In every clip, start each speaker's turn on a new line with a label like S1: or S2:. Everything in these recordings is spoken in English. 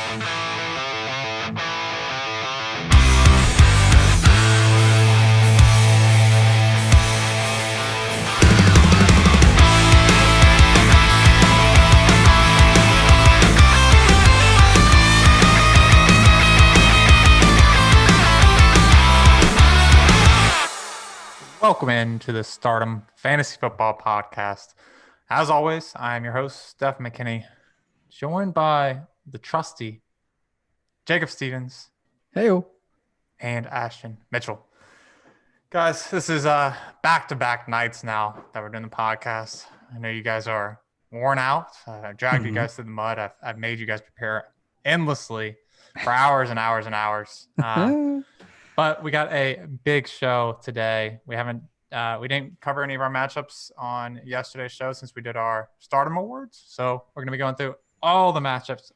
S1: Welcome into the Stardom Fantasy Football Podcast. As always, I am your host, Stefen McKinney, joined by the trusty Jacob Stevens.
S2: Heyo.
S1: And Ashton Mitchell. Guys, this is back-to-back nights now that we're doing the podcast. I know you guys are worn out. I dragged you guys through the mud. I've made you guys prepare endlessly for hours and hours and hours. But we got a big show today. We didn't cover any of our matchups on yesterday's show since we did our Stardom Awards. So we're going to be going through all the matchups,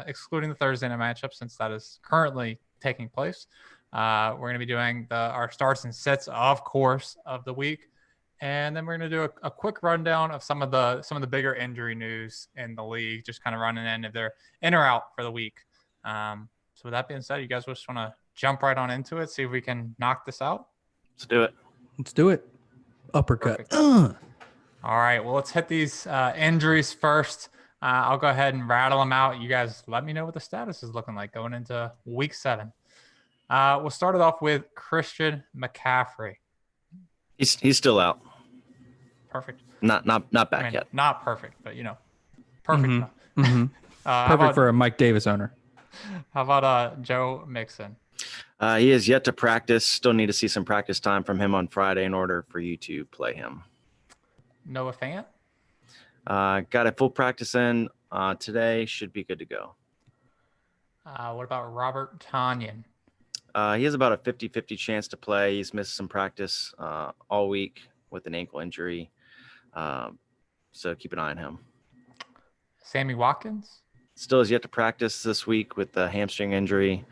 S1: excluding the Thursday night matchup, since that is currently taking place. We're going to be doing our starts and sits, of course, of the week, and then we're going to do a quick rundown of some of the bigger injury news in the league, just kind of running in if they're in or out for the week. So with that being said, you guys just want to jump right on into it, see if we can knock this out.
S2: Let's do it. Uppercut.
S1: All right. Well, let's hit these injuries first. I'll go ahead and rattle them out. You guys let me know what the status is looking like going into week 7. We'll start it off with Christian McCaffrey.
S3: He's still out.
S1: Perfect.
S3: Not back yet.
S1: Not perfect, but perfect.
S2: Perfect for a Mike Davis owner.
S1: How about Joe Mixon?
S3: He is yet to practice. Still need to see some practice time from him on Friday in order for you to play him.
S1: Noah Fant?
S3: Got a full practice in today. Should be good to go.
S1: What about Robert Tonyan?
S3: He has about a 50-50 chance to play. He's missed some practice all week with an ankle injury. So keep an eye on him.
S1: Sammy Watkins?
S3: Still has yet to practice this week with the hamstring injury.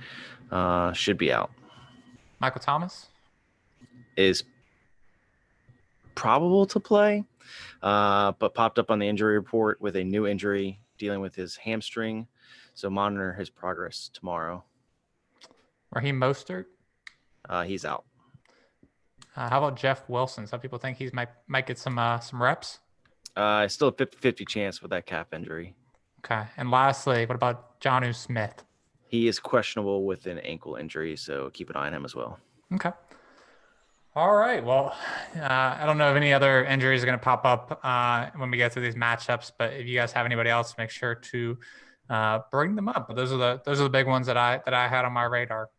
S3: Should be out.
S1: Michael Thomas?
S3: Is probable to play, but popped up on the injury report with a new injury dealing with his hamstring. So monitor his progress tomorrow.
S1: Raheem Mostert?
S3: He's out.
S1: How about Jeff Wilson? Some people think he might get some reps.
S3: Still a 50-50 chance with that calf injury.
S1: Okay. And lastly, what about Jonnu Smith?
S3: He is questionable with an ankle injury, so keep an eye on him as well.
S1: Okay. All right. Well, I don't know if any other injuries are going to pop up when we get through these matchups, but if you guys have anybody else, make sure to bring them up. But those are the big ones that I had on my radar.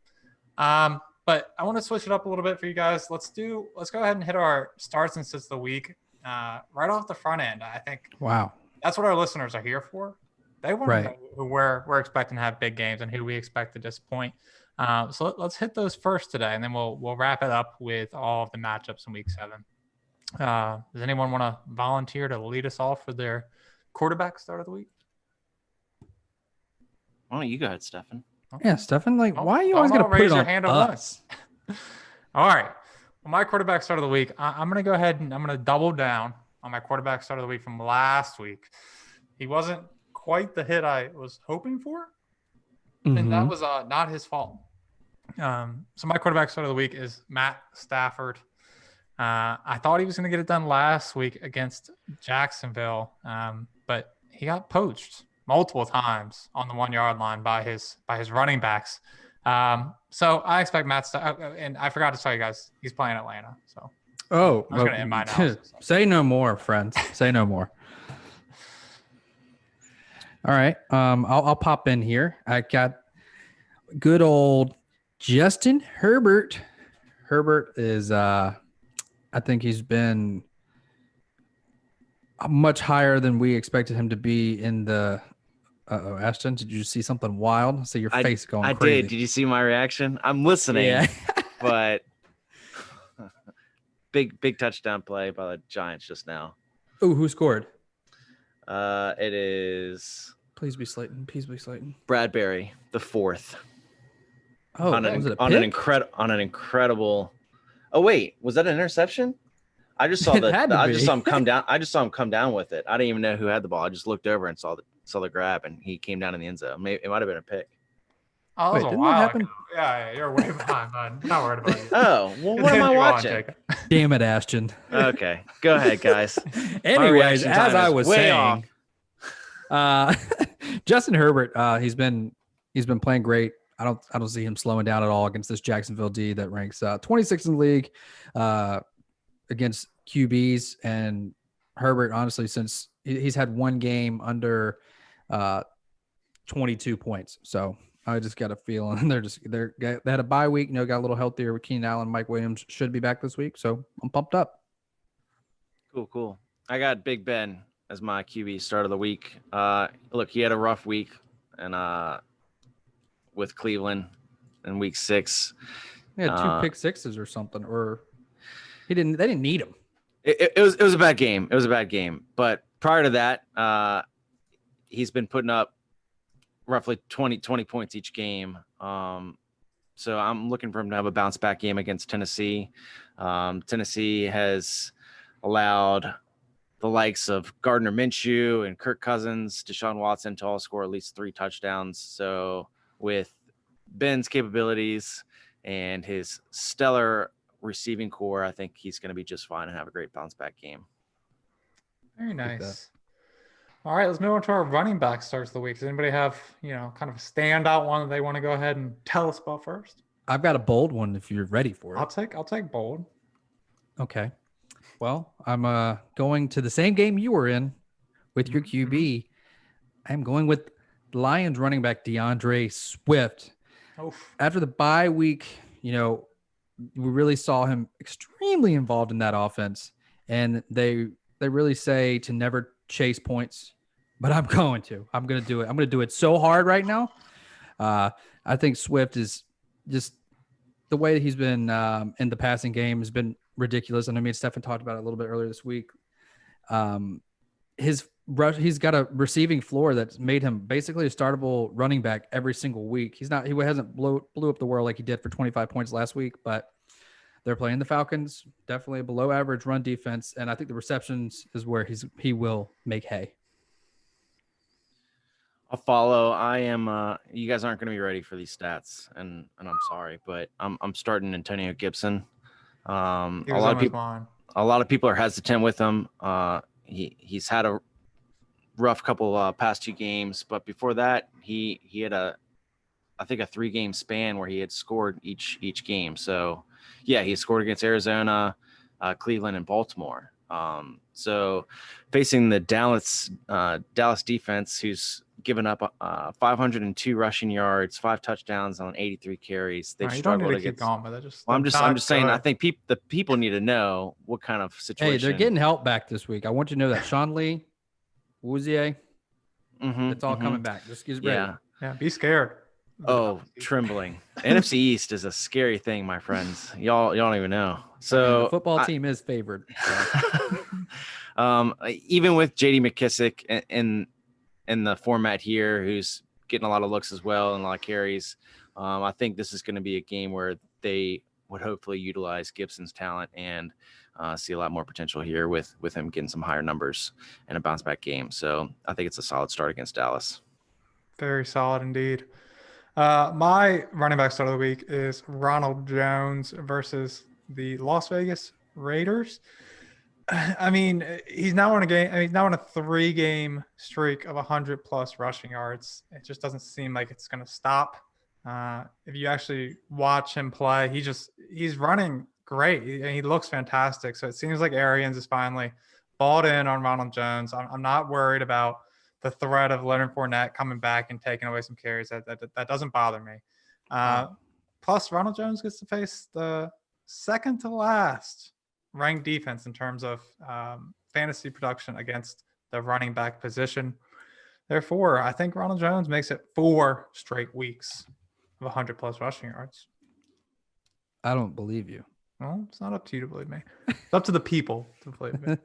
S1: But I want to switch it up a little bit for you guys. Let's go ahead and hit our starts and sits of the week right off the front end. I think.
S2: Wow.
S1: That's what our listeners are here for. They want to know who we're expecting to have big games and who we expect to disappoint. So let's hit those first today, and then we'll wrap it up with all of the matchups in week 7. Does anyone want to volunteer to lead us off for their quarterback start of the week?
S3: Why don't you go ahead, Stefen?
S2: Yeah, Stefen. Why are you always going to put it on
S1: hand
S2: us?
S1: All right. Well, my quarterback start of the week, I'm going to go ahead and I'm going to double down on my quarterback start of the week from last week. He wasn't quite the hit I was hoping for, and that was not his fault. So my quarterback start of the week is Matt Stafford. I thought he was going to get it done last week against Jacksonville, but he got poached multiple times on the 1-yard line by his running backs. So I expect Matt Stafford, and I forgot to tell you guys, he's playing Atlanta. So I'm just going to end my analysis.
S2: Say no more, friends. Say no more. All right. I'll pop in here. I got good old Justin Herbert. Herbert is, I think he's been much higher than we expected him to be in the. Ashton, did you see something wild? I see your face going crazy.
S3: I did. Did you see my reaction? I'm listening. Yeah. But big touchdown play by the Giants just now.
S2: Oh, who scored?
S3: It is.
S2: Please be Slayton. Please be Slayton.
S3: Bradbury, the 4th.
S2: Oh,
S3: on an incredible. Oh wait, was that an interception? I just saw
S2: It had to
S3: I just
S2: be.
S3: saw him come down. I just saw him come down with it. I didn't even know who had the ball. I just looked over and saw the grab, and he came down in the end zone. Maybe it might have been a pick.
S1: Oh, that was
S2: Wait,
S1: a
S2: didn't that
S1: while
S2: happen?
S1: ago. Yeah, you're way behind, man. I'm not worried about you.
S3: Oh, well, what am I
S1: Continue on,
S3: watching?
S1: Jacob.
S2: Damn it, Ashton.
S3: Okay, go ahead, guys.
S2: Anyways,
S3: reaction
S2: as
S3: time
S2: I
S3: is
S2: was
S3: way
S2: saying, Justin Herbert, he's been playing great. I don't see him slowing down at all against this Jacksonville D that ranks 26th in the league against QBs. And Herbert, honestly, since he's had one game under 22 points, so I just got a feeling they had a bye week. Got a little healthier with Keenan Allen. Mike Williams should be back this week, so I'm pumped up.
S3: Cool. I got Big Ben as my QB start of the week. Look, he had a rough week, and with Cleveland in week 6.
S2: He had 2 pick sixes or something, or they didn't need him.
S3: It was a bad game. It was a bad game. But prior to that, he's been putting up roughly 20 points each game. So I'm looking for him to have a bounce back game against Tennessee. Tennessee has allowed the likes of Gardner Minshew and Kirk Cousins, Deshaun Watson to all score at least 3 touchdowns. So with Ben's capabilities and his stellar receiving core, I think he's going to be just fine and have a great bounce back game.
S1: Very nice. All right, let's move on to our running back starts of the week. Does anybody have, kind of a standout one that they want to go ahead and tell us about first?
S2: I've got a bold one if you're ready for it.
S1: I'll take bold.
S2: Okay. Well, I'm going to the same game you were in with your QB. I'm going with Lions running back DeAndre Swift.
S1: Oof.
S2: After the bye week, we really saw him extremely involved in that offense, and they really say to never chase points, but I'm going to do it. I'm going to do it so hard right now. I think Swift is just the way that he's been in the passing game has been ridiculous. And I mean, Stefen talked about it a little bit earlier this week. He's got a receiving floor that's made him basically a startable running back every single week. He hasn't blew up the world like he did for 25 points last week, but they're playing the Falcons, definitely a below average run defense. And I think the receptions is where he will make hay.
S3: I'll follow. I am. You guys aren't going to be ready for these stats, and I'm sorry, but I'm starting Antonio Gibson. A lot of people are hesitant with him. He's had a rough couple past 2 games, but before that, he had I think a 3-game span where he had scored each game. So yeah, he scored against Arizona, Cleveland, and Baltimore. So facing the Dallas defense, who's given up 502 rushing yards, 5 touchdowns on 83 carries. They've struggled against. Keep going, but I'm just saying. I think the people need to know what kind of situation.
S2: Hey, they're getting help back this week. I want you to know that Sean Lee, Woozier, it's all coming back. Just get ready.
S1: Yeah. Be scared.
S3: Oh, trembling. NFC East is a scary thing, my friends. Y'all don't even know. So
S2: the football team is favored. So.
S3: Even with J.D. McKissick in the format here, who's getting a lot of looks as well and a lot of carries, I think this is going to be a game where they would hopefully utilize Gibson's talent and see a lot more potential here with him getting some higher numbers and a bounce back game. So I think it's a solid start against Dallas.
S1: Very solid indeed. My running back start of the week is Ronald Jones versus the Las Vegas Raiders. I mean, he's now on a 3-game streak of 100+ rushing yards. It just doesn't seem like it's going to stop. If you actually watch him play, he's running great. He looks fantastic. So it seems like Arians is finally bought in on Ronald Jones. I'm not worried about the threat of Leonard Fournette coming back and taking away some carries. That doesn't bother me. Plus, Ronald Jones gets to face the second to last ranked defense in terms of fantasy production against the running back position. Therefore, I think Ronald Jones makes it 4 straight weeks of 100+ rushing yards.
S2: I don't believe you.
S1: Well, it's not up to you to believe me. It's up to the people to believe me.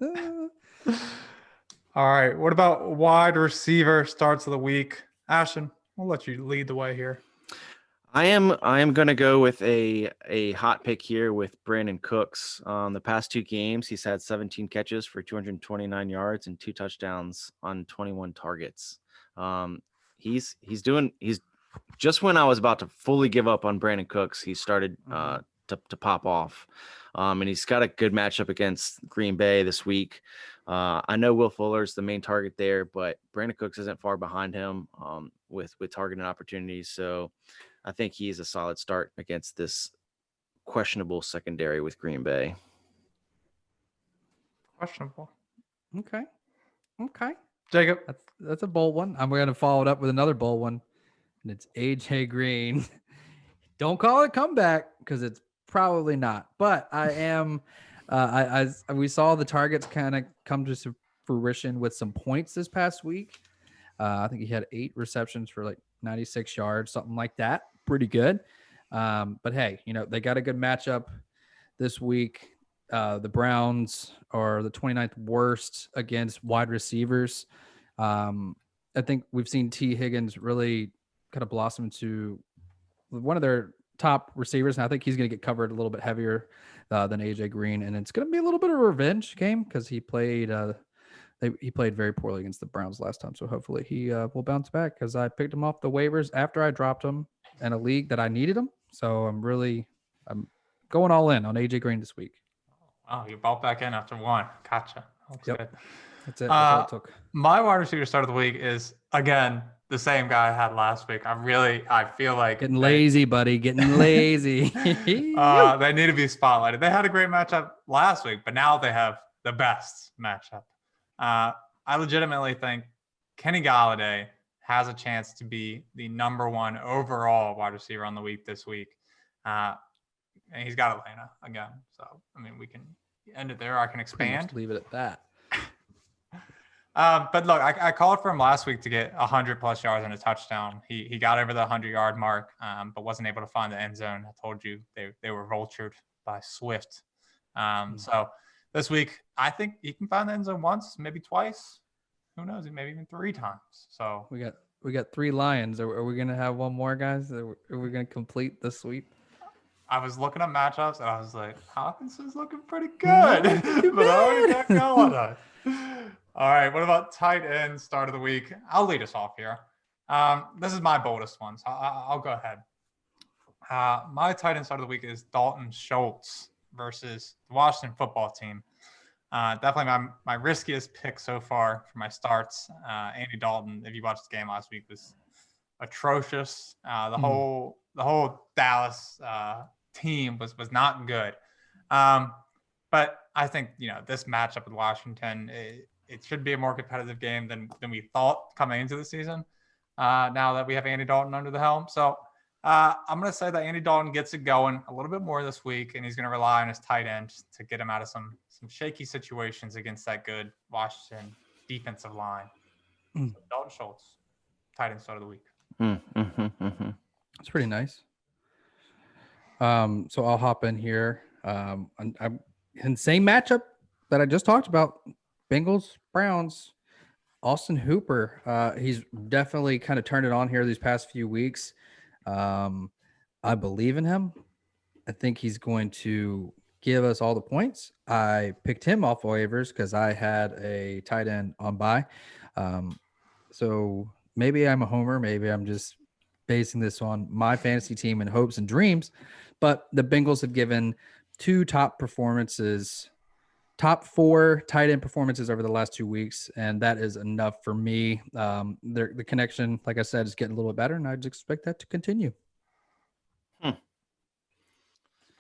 S1: All right. What about wide receiver starts of the week? Ashton, we'll let you lead the way here.
S3: I am going to go with a hot pick here with Brandon Cooks. The past 2 games, he's had 17 catches for 229 yards and 2 touchdowns on 21 targets. He's just when I was about to fully give up on Brandon Cooks, he started to pop off. And he's got a good matchup against Green Bay this week. I know Will Fuller's the main target there, but Brandon Cooks isn't far behind him with targeting opportunities. So I think he's a solid start against this questionable secondary with Green Bay.
S1: Questionable.
S2: Okay.
S1: Jacob.
S2: That's a bold one. I'm going to follow it up with another bold one, and it's AJ Green. Don't call it comeback because it's probably not. But I am. We saw the targets kind of come to fruition with some points this past week. I think he had 8 receptions for like 96 yards, something like that. Pretty good. But hey, they got a good matchup this week. The Browns are the 29th worst against wide receivers. I think we've seen T. Higgins really kind of blossom into one of their top receivers, and I think he's going to get covered a little bit heavier than AJ Green, and it's going to be a little bit of a revenge game because he played very poorly against the Browns last time. So hopefully he will bounce back because I picked him off the waivers after I dropped him in a league that I needed him. So I'm going all in on AJ Green this week.
S1: Oh, you bought back in after 1. Gotcha.
S2: Yep.
S1: Good.
S2: That's it. That's all it took.
S1: My wide receiver start of the week is, again, the same guy I had last week. I feel like
S2: getting lazy, buddy. Getting lazy.
S1: They need to be spotlighted. They had a great matchup last week, but now they have the best matchup. I legitimately think Kenny Golladay has a chance to be the number 1 overall wide receiver on the week this week. And he's got Atlanta again. So, I mean, we can end it there. I can expand.
S2: Leave it at that.
S1: But look, I called for him last week to get 100+ yards and a touchdown. He got over the 100-yard mark, but wasn't able to find the end zone. I told you they were vultured by Swift. So this week, I think he can find the end zone once, maybe twice. Who knows? Maybe even 3 times. So
S2: we got 3 Lions. Are we gonna have one more, guys? Are we gonna complete the sweep?
S1: I was looking at matchups and I was like, Hawkinson's looking pretty good, but I already got Golladay. All right, what about tight end start of the week? I'll lead us off here. This is my boldest one, so I'll go ahead. My tight end start of the week is Dalton Schultz versus the Washington football team. Definitely my riskiest pick so far for my starts. Andy Dalton, if you watched the game last week, was atrocious. The whole Dallas team was not good. But I think this matchup with Washington, it should be a more competitive game than we thought coming into the season. Now that we have Andy Dalton under the helm, so I'm going to say that Andy Dalton gets it going a little bit more this week, and he's going to rely on his tight end to get him out of some shaky situations against that good Washington defensive line. So Dalton Schultz, tight end start of the week.
S2: That's pretty nice. So I'll hop in here. I'm in same matchup that I just talked about. Bengals, Browns, Austin Hooper. He's definitely kind of turned it on here these past few weeks. I believe in him. I think he's going to give us all the points. I picked him off waivers because I had a tight end on bye. So maybe I'm a homer. Maybe I'm just basing this on my fantasy team and hopes and dreams. But the Bengals have given 2 top 4 tight end performances over the last 2 weeks, and that is enough for me. The connection, like I said, is getting a little bit better, and I just expect that to continue.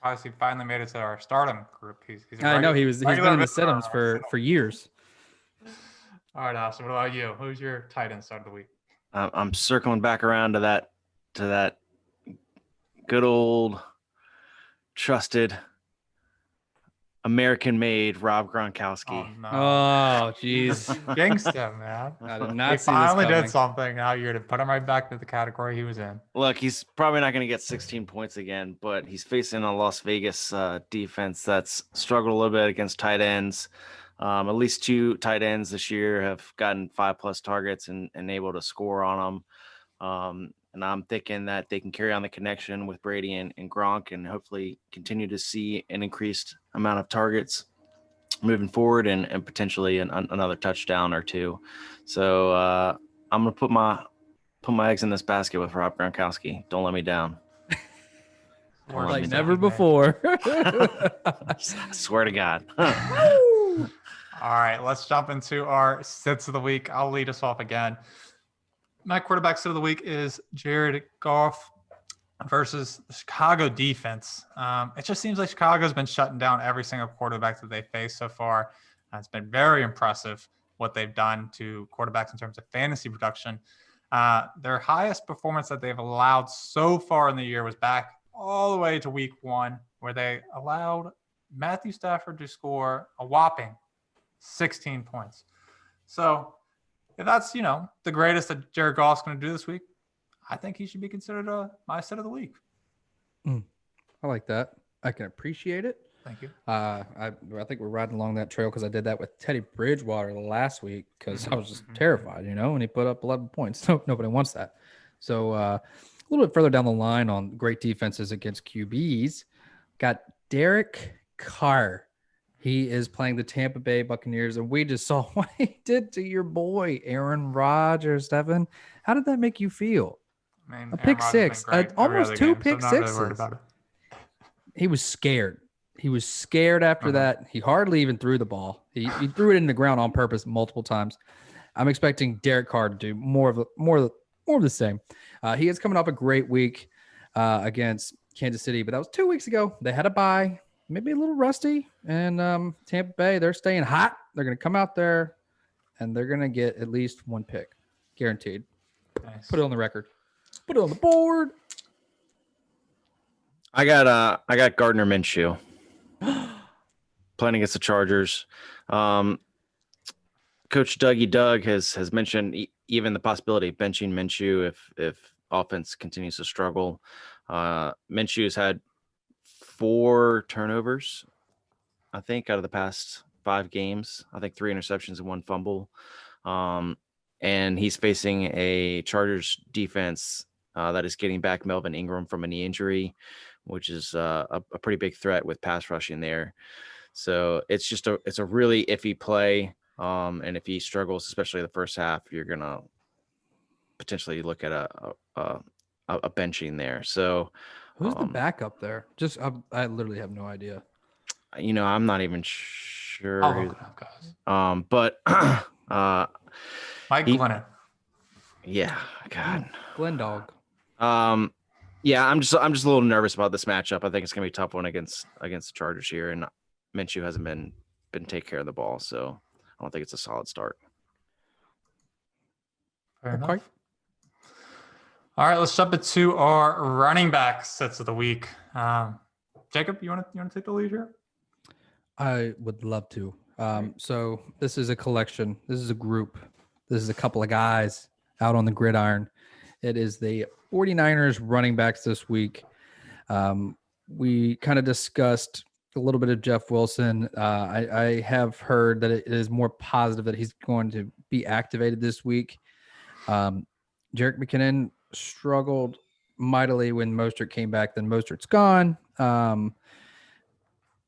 S1: Obviously, finally made it to our stardom group.
S2: I know he's been in the sit-ems for years.
S1: All right, Ashton, what about you? Who's your tight end start of the week?
S3: I'm circling back around to that good old trusted American-made Rob Gronkowski.
S2: Oh, jeez.
S1: Gangsta, man.
S2: I did not
S1: he
S2: see
S1: finally
S2: this coming.
S1: did something. Now you're to put him right back to the category he was in.
S3: Look, he's probably not going to get 16 points again, but he's facing a Las Vegas defense that's struggled a little bit against tight ends. At least 2 tight ends this year have gotten 5+ targets and able to score on them. And I'm thinking that they can carry on the connection with Brady and Gronk and hopefully continue to see an increased amount of targets moving forward and potentially another touchdown or two. So I'm going to put my eggs in this basket with Rob Gronkowski. Don't let me down.
S2: Like never before.
S3: I swear to God.
S1: All right, let's jump into our sits of the week. I'll lead us off again. My quarterback sit of the week is Jared Goff versus the Chicago defense. It just seems like Chicago's been shutting down every single quarterback that they faced so far. It's been very impressive what they've done to quarterbacks in terms of fantasy production. Their highest performance that they've allowed so far in the year was back all the way to week 1, where they allowed Matthew Stafford to score a whopping 16 points. So if that's, the greatest that Jared Goff's going to do this week, I think he should be considered my sit of the week.
S2: I like that. I can appreciate it.
S1: Thank you.
S2: I think we're riding along that trail because I did that with Teddy Bridgewater last week because I was just terrified, and he put up 11 points. So nobody wants that. So a little bit further down the line on great defenses against QBs, got Derek Carr. He is playing the Tampa Bay Buccaneers, and we just saw what he did to your boy, Aaron Rodgers, Stefen. How did that make you feel?
S1: I mean,
S2: a pick six, almost two pick sixes.
S1: Really worried about it.
S2: He was scared. He was scared after that. He hardly even threw the ball. He threw it in the ground on purpose multiple times. I'm expecting Derek Carr to do more of the same. He is coming off a great week against Kansas City, but that was 2 weeks ago. They had a bye, maybe a little rusty, and Tampa Bay, they're staying hot. They're going to come out there, and they're going to get at least one pick, guaranteed.
S1: Nice.
S2: Put it on the record. Put it on the board.
S3: I got Gardner Minshew playing against the Chargers. Coach Dougie Doug has mentioned even the possibility of benching Minshew if offense continues to struggle. Minshew's had 4 turnovers, I think, out of the past 5 games. I think 3 interceptions and 1 fumble. And he's facing a Chargers defense that is getting back Melvin Ingram from a knee injury, which is a pretty big threat with pass rushing there. So it's a really iffy play. And if he struggles, especially the first half, you're gonna potentially look at a benching there. So
S2: who's the backup there? Just I literally have no idea.
S3: I'm not even sure.
S1: I'll look it up, guys.
S3: But
S1: Mike Glennon.
S3: Yeah, God.
S2: Glenn Dog.
S3: Yeah, I'm just a little nervous about this matchup. I think it's gonna be a tough one against the Chargers here, and Minshew hasn't been taking care of the ball, so I don't think it's a solid start.
S1: Fair enough. All right, let's jump into our running back sets of the week. Jacob, you want to take the lead here?
S2: I would love to. So this is a collection. This is a group. This is a couple of guys out on the gridiron. It is the 49ers running backs this week. We kind of discussed a little bit of Jeff Wilson. I have heard that it is more positive that he's going to be activated this week. Jerick McKinnon struggled mightily when Mostert came back. Then Mostert's gone.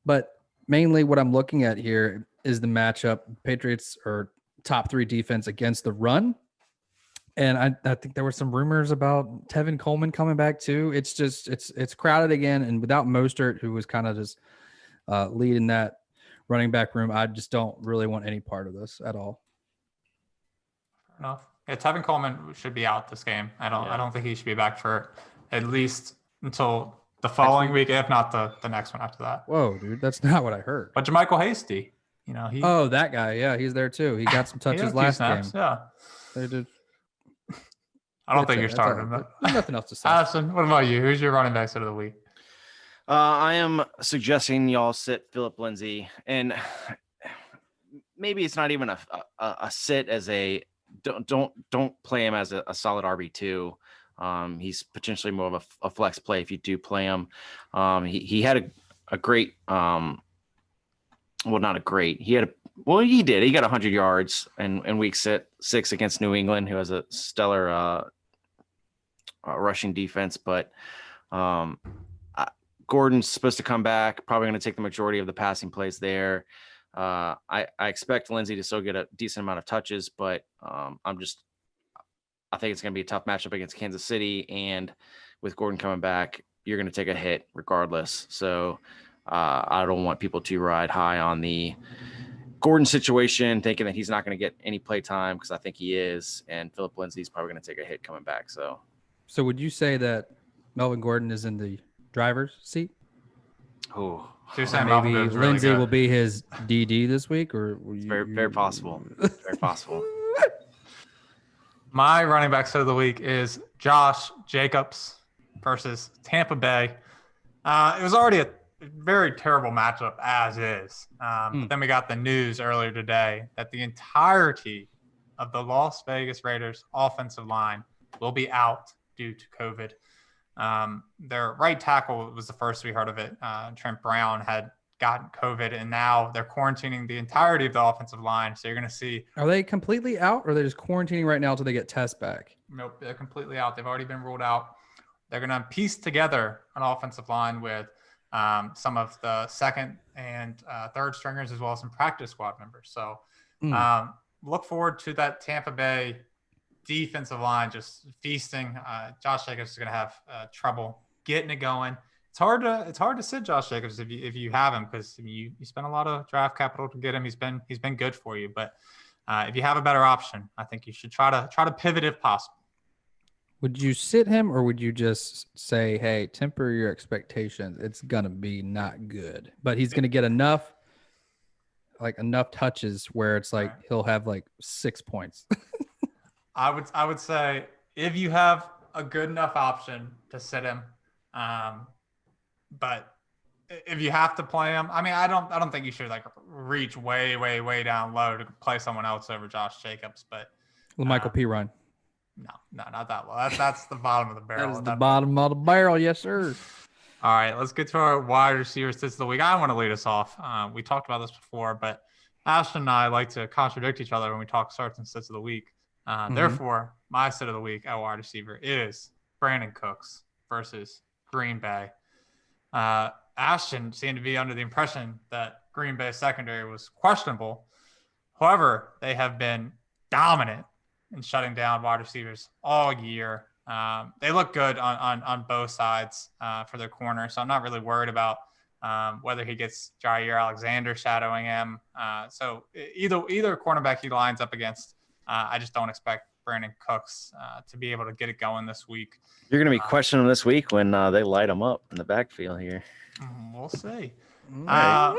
S2: But mainly what I'm looking at here is the matchup. Patriots are top 3 defense against the run. And I think there were some rumors about Tevin Coleman coming back too. It's just it's crowded again, and without Mostert, who was kind of just leading that running back room, I just don't really want any part of this at all.
S1: Fair enough. Yeah, Tevin Coleman should be out this game. I don't think he should be back for at least until the following week, if not the next one after that.
S2: Whoa, dude, that's not what I heard.
S1: But JaMychal Hasty,
S2: Oh, that guy, yeah, he's there too. He got some touches last game.
S1: Yeah,
S2: they did.
S1: I don't think you're starting him.
S2: Nothing else to say.
S1: Ashton, what about you? Who's your running back set of the week?
S3: I am suggesting y'all sit Phillip Lindsay, and maybe it's not even a sit as a don't play him as a solid RB2. He's potentially more of a flex play if you do play him. He had a great not a great. He did. He got 100 yards in week 6 against New England, who has a stellar rushing defense, but Gordon's supposed to come back, probably going to take the majority of the passing plays there. I expect Lindsey to still get a decent amount of touches, but I think it's going to be a tough matchup against Kansas City, and with Gordon coming back, you're going to take a hit regardless. So I don't want people to ride high on the Gordon situation, thinking that he's not going to get any play time, because I think he is, and Philip Lindsay's probably going to take a hit coming back. So
S2: would you say that Melvin Gordon is in the driver's seat?
S3: Oh,
S2: maybe Lindsay will be his DD this week, or
S3: very possible. Very possible.
S1: My running back set of the week is Josh Jacobs versus Tampa Bay. It was already a very terrible matchup as is. But then we got the news earlier today that the entirety of the Las Vegas Raiders offensive line will be out due to COVID. Their right tackle was the first we heard of it. Trent Brown had gotten COVID, and now they're quarantining the entirety of the offensive line. So you're going to see.
S2: Are they completely out, or are they just quarantining right now until they get tests back?
S1: Nope, they're completely out. They've already been ruled out. They're going to piece together an offensive line with some of the second and third stringers, as well as some practice squad members. So look forward to that Tampa Bay defensive line just feasting. Josh Jacobs is going to have trouble getting it going. It's hard to sit Josh Jacobs if you have him, because you spend a lot of draft capital to get him. He's been good for you, but if you have a better option, I think you should try to pivot if possible.
S2: Would you sit him, or would you just say, hey, temper your expectations? It's going to be not good, but he's going to get enough touches where it's like he'll have like 6 points.
S1: I would say if you have a good enough option to sit him, but if you have to play him, I mean, I don't think you should like reach way down low to play someone else over Josh Jacobs. But
S2: Michael P. Ryan.
S1: No, not that low. That's the bottom of the barrel.
S2: That is the bottom of the barrel, yes, sir.
S1: All right, let's get to our wide receiver sits of the week. I want to lead us off. We talked about this before, but Ashton and I like to contradict each other when we talk starts and sits of the week. Therefore, my sit of the week at wide receiver is Brandon Cooks versus Green Bay. Ashton seemed to be under the impression that Green Bay secondary was questionable. However, they have been dominant in shutting down wide receivers all year. They look good on both sides for their corner, so I'm not really worried about whether he gets Jair Alexander shadowing him. So either cornerback he lines up against, I just don't expect Brandon Cooks to be able to get it going this week.
S3: You're going to be questioning this week when they light him up in the backfield here.
S1: We'll see.
S3: Right.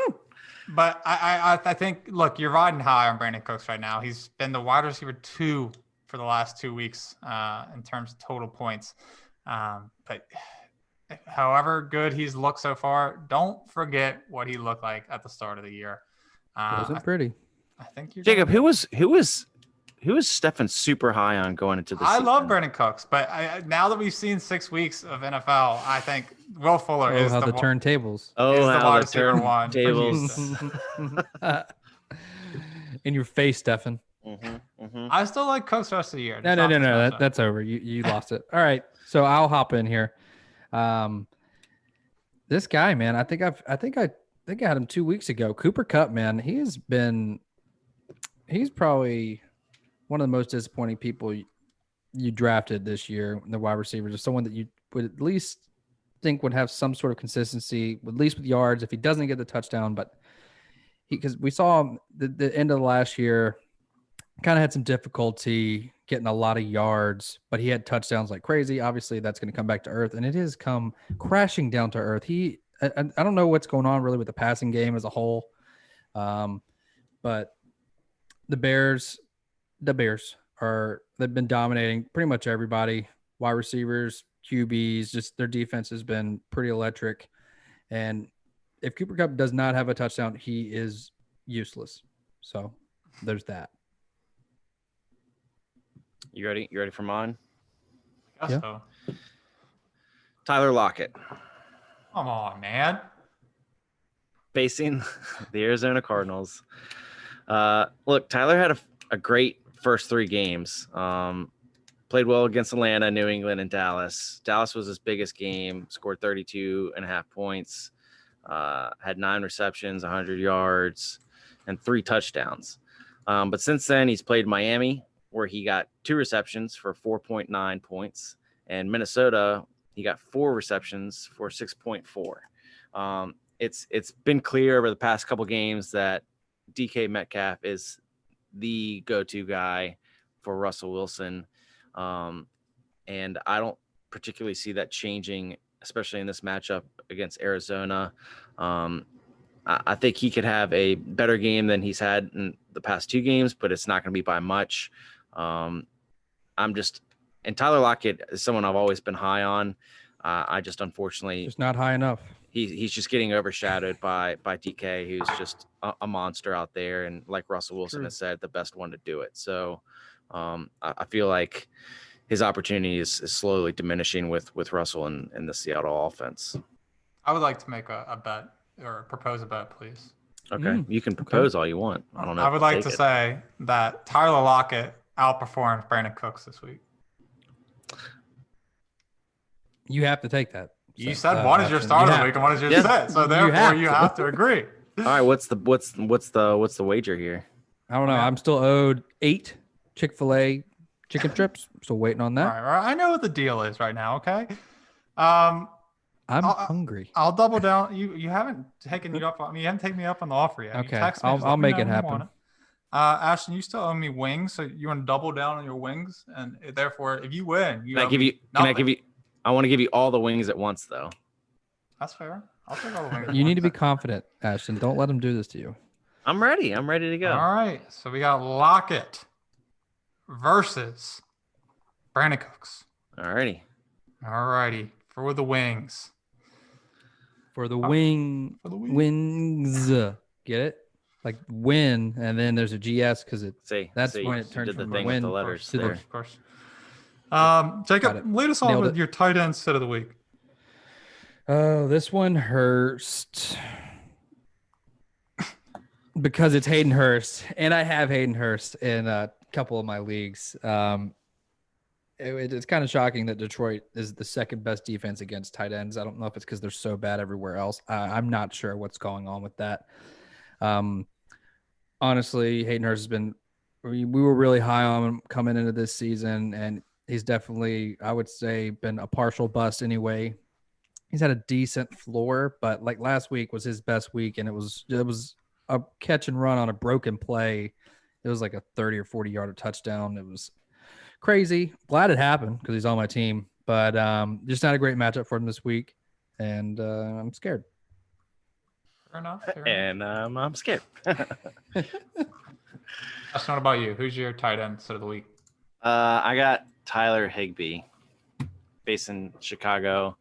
S1: But I think, look, you're riding high on Brandon Cooks right now. He's been the wide receiver 2 for the last 2 weeks in terms of total points. But however good he's looked so far, don't forget what he looked like at the start of the year.
S2: Wasn't pretty.
S1: I think you're
S3: Jacob. Who was Stefen super high on going into this season?
S1: love Brandon Cooks, but now that we've seen 6 weeks of NFL, I think Will Fuller is
S2: the turntables.
S3: Oh,
S1: how the
S3: wide receiver one.
S2: In your face, Stefen.
S1: I still like Cooks the rest of the year.
S2: No. That's over. You lost it. All right, so I'll hop in here. This guy, man, I think I had him 2 weeks ago. Cooper Kupp, man, he's probably one of the most disappointing people you drafted this year. The wide receivers, or someone that you would at least think would have some sort of consistency, at least with yards, if he doesn't get the touchdown. But because we saw him the end of the last year, kind of had some difficulty getting a lot of yards, but he had touchdowns like crazy. Obviously, that's going to come back to earth, and it has come crashing down to earth. I don't know what's going on really with the passing game as a whole, but the Bears they've been dominating pretty much everybody. Wide receivers, QBs, just their defense has been pretty electric. And if Cooper Kupp does not have a touchdown, he is useless. So there's that.
S3: You ready? You ready for mine?
S1: Yeah. So.
S3: Tyler Lockett.
S1: Come on, man.
S3: Facing the Arizona Cardinals. Look, Tyler had a great first 3 games. played well against Atlanta, New England, and Dallas. Dallas was his biggest game, scored 32.5 points, had 9 receptions, 100 yards, and 3 touchdowns. But since then, he's played Miami, where he got 2 receptions for 4.9 points, and Minnesota, he got 4 receptions for 6.4. It's been clear over the past couple games that DK Metcalf is the go-to guy for Russell Wilson. And I don't particularly see that changing, especially in this matchup against Arizona. I think he could have a better game than he's had in the past 2 games, but it's not going to be by much. And Tyler Lockett is someone I've always been high on. I just unfortunately
S2: just not high enough.
S3: He's just getting overshadowed by DK, who's just a monster out there, and like Russell Wilson has said, the best one to do it. So I feel like his opportunity is slowly diminishing with Russell and the Seattle offense.
S1: I would like to make a bet or propose a bet, please.
S3: Okay, you can propose all you want. I don't know.
S1: I would like to say that Tyler Lockett outperforms Brandon Cooks this week.
S2: You have to take that.
S1: You said one is your start of the week and one is your set, so therefore you have to agree.
S3: All right, what's the wager here?
S2: I don't know. I'm still owed 8 Chick-fil-A chicken strips. Still waiting on that.
S1: All right. I know what the deal is right now. Okay.
S2: I'm hungry.
S1: I'll double down. You haven't taken me up on. You haven't taken me up on the offer yet.
S2: Okay.
S1: I'll
S2: make it happen.
S1: Ashton, you still owe me wings, so you want to double down on your wings, and therefore, if you win,
S3: I want to give you all the wings at once, though.
S1: That's fair. I'll take all the wings.
S2: You need to be confident, Ashton. Don't let him do this to you.
S3: I'm ready. I'm ready to go.
S1: All right. So we got Lockett versus Brandon Cooks.
S3: All righty.
S1: For the wings.
S2: For the wings. Get it? Like win, and then there's a GS because that's when it turns from a win
S3: with the letters
S2: to
S3: there.
S1: Of course. Jacob, lead us on with your tight end set of the week.
S2: Oh, this one Hurst. Because it's Hayden Hurst, and I have Hayden Hurst in a couple of my leagues. It's kind of shocking that Detroit is the second best defense against tight ends. I don't know if it's because they're so bad everywhere else. I'm not sure what's going on with that. Honestly, Hayden Hurst has been – we were really high on him coming into this season, and he's definitely, I would say, been a partial bust anyway. He's had a decent floor, but like last week was his best week, and it was a catch and run on a broken play. It was like a 30 or 40-yard touchdown. It was crazy. Glad it happened because he's on my team, but just not a great matchup for him this week, and I'm scared.
S1: Fair enough.
S3: And I'm scared.
S1: That's not about you. Who's your tight end set of the week?
S3: I got Tyler Higbee, based in Chicago.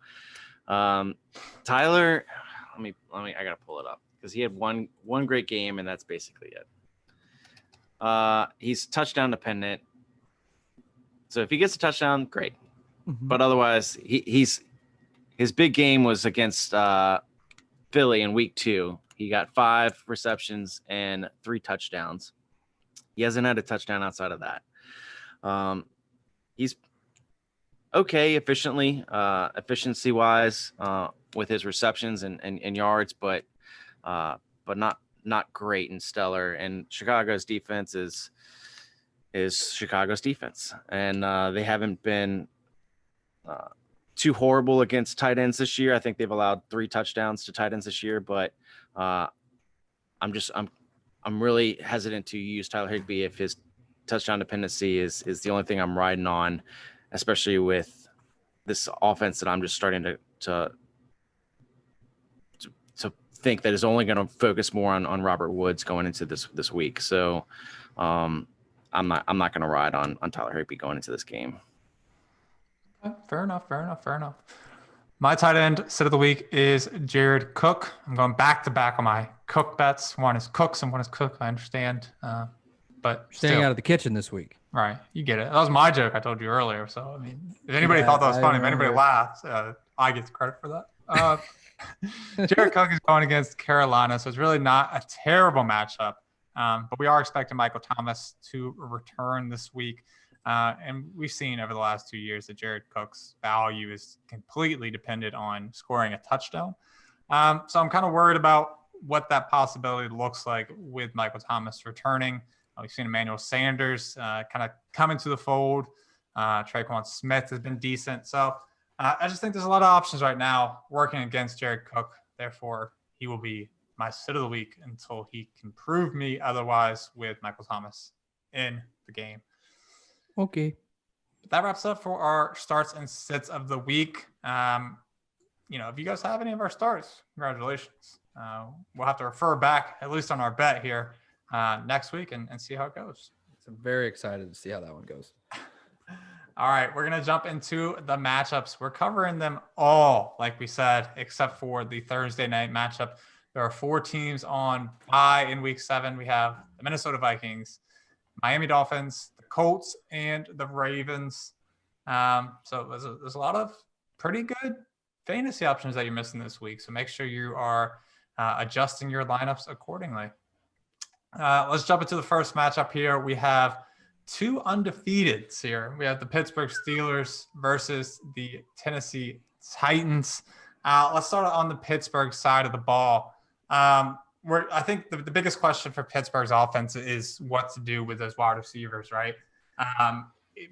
S3: Tyler, let me. I gotta pull it up because he had one great game, and that's basically it. He's touchdown dependent. So if he gets a touchdown, great. Mm-hmm. But otherwise, his big game was against Philly in week 2. He got 5 receptions and 3 touchdowns. He hasn't had a touchdown outside of that. He's okay efficiency wise with his receptions and yards, but not great and stellar. And Chicago's defense is Chicago's defense, and they haven't been too horrible against tight ends this year. I think they've allowed 3 touchdowns to tight ends this year, but I'm really hesitant to use Tyler Higbee if his touchdown dependency is the only thing I'm riding on, especially with this offense that I'm just starting to think that is only going to focus more on Robert Woods going into this week. So I'm not going to ride on Tyler Higbee going into this game.
S1: Fair enough. My tight end set of the week is Jared Cook. I'm going back to back on my Cook bets. One is Cooks and one is Cook. I understand. But
S2: staying out of the kitchen this week.
S1: Right. You get it. That was my joke I told you earlier. So, I mean, if anybody thought that was funny, if anybody laughed, I get the credit for that. Jared Cook is going against Carolina, so it's really not a terrible matchup. But we are expecting Michael Thomas to return this week. And we've seen over the last 2 years that Jared Cook's value is completely dependent on scoring a touchdown. So I'm kind of worried about what that possibility looks like with Michael Thomas returning. We've seen Emmanuel Sanders kind of come into the fold. Traquan Smith has been decent. So I just think there's a lot of options right now working against Jared Cook. Therefore, he will be my sit of the week until he can prove me otherwise with Michael Thomas in the game.
S2: Okay.
S1: But that wraps up for our starts and sits of the week. If you guys have any of our starts, congratulations. We'll have to refer back, at least on our bet here, next week and see how it goes.
S2: I'm very excited to see how that one goes.
S1: All right, we're going to jump into the matchups. We're covering them all, like we said, except for the Thursday night matchup. There are 4 teams on bye in week 7. We have the Minnesota Vikings, Miami Dolphins, the Colts, and the Ravens. So there's a lot of pretty good fantasy options that you're missing this week. So make sure you are adjusting your lineups accordingly. Let's jump into the first matchup here. We have 2 undefeateds here. We have the Pittsburgh Steelers versus the Tennessee Titans. Let's start on the Pittsburgh side of the ball. I think the biggest question for Pittsburgh's offense is what to do with those wide receivers, right?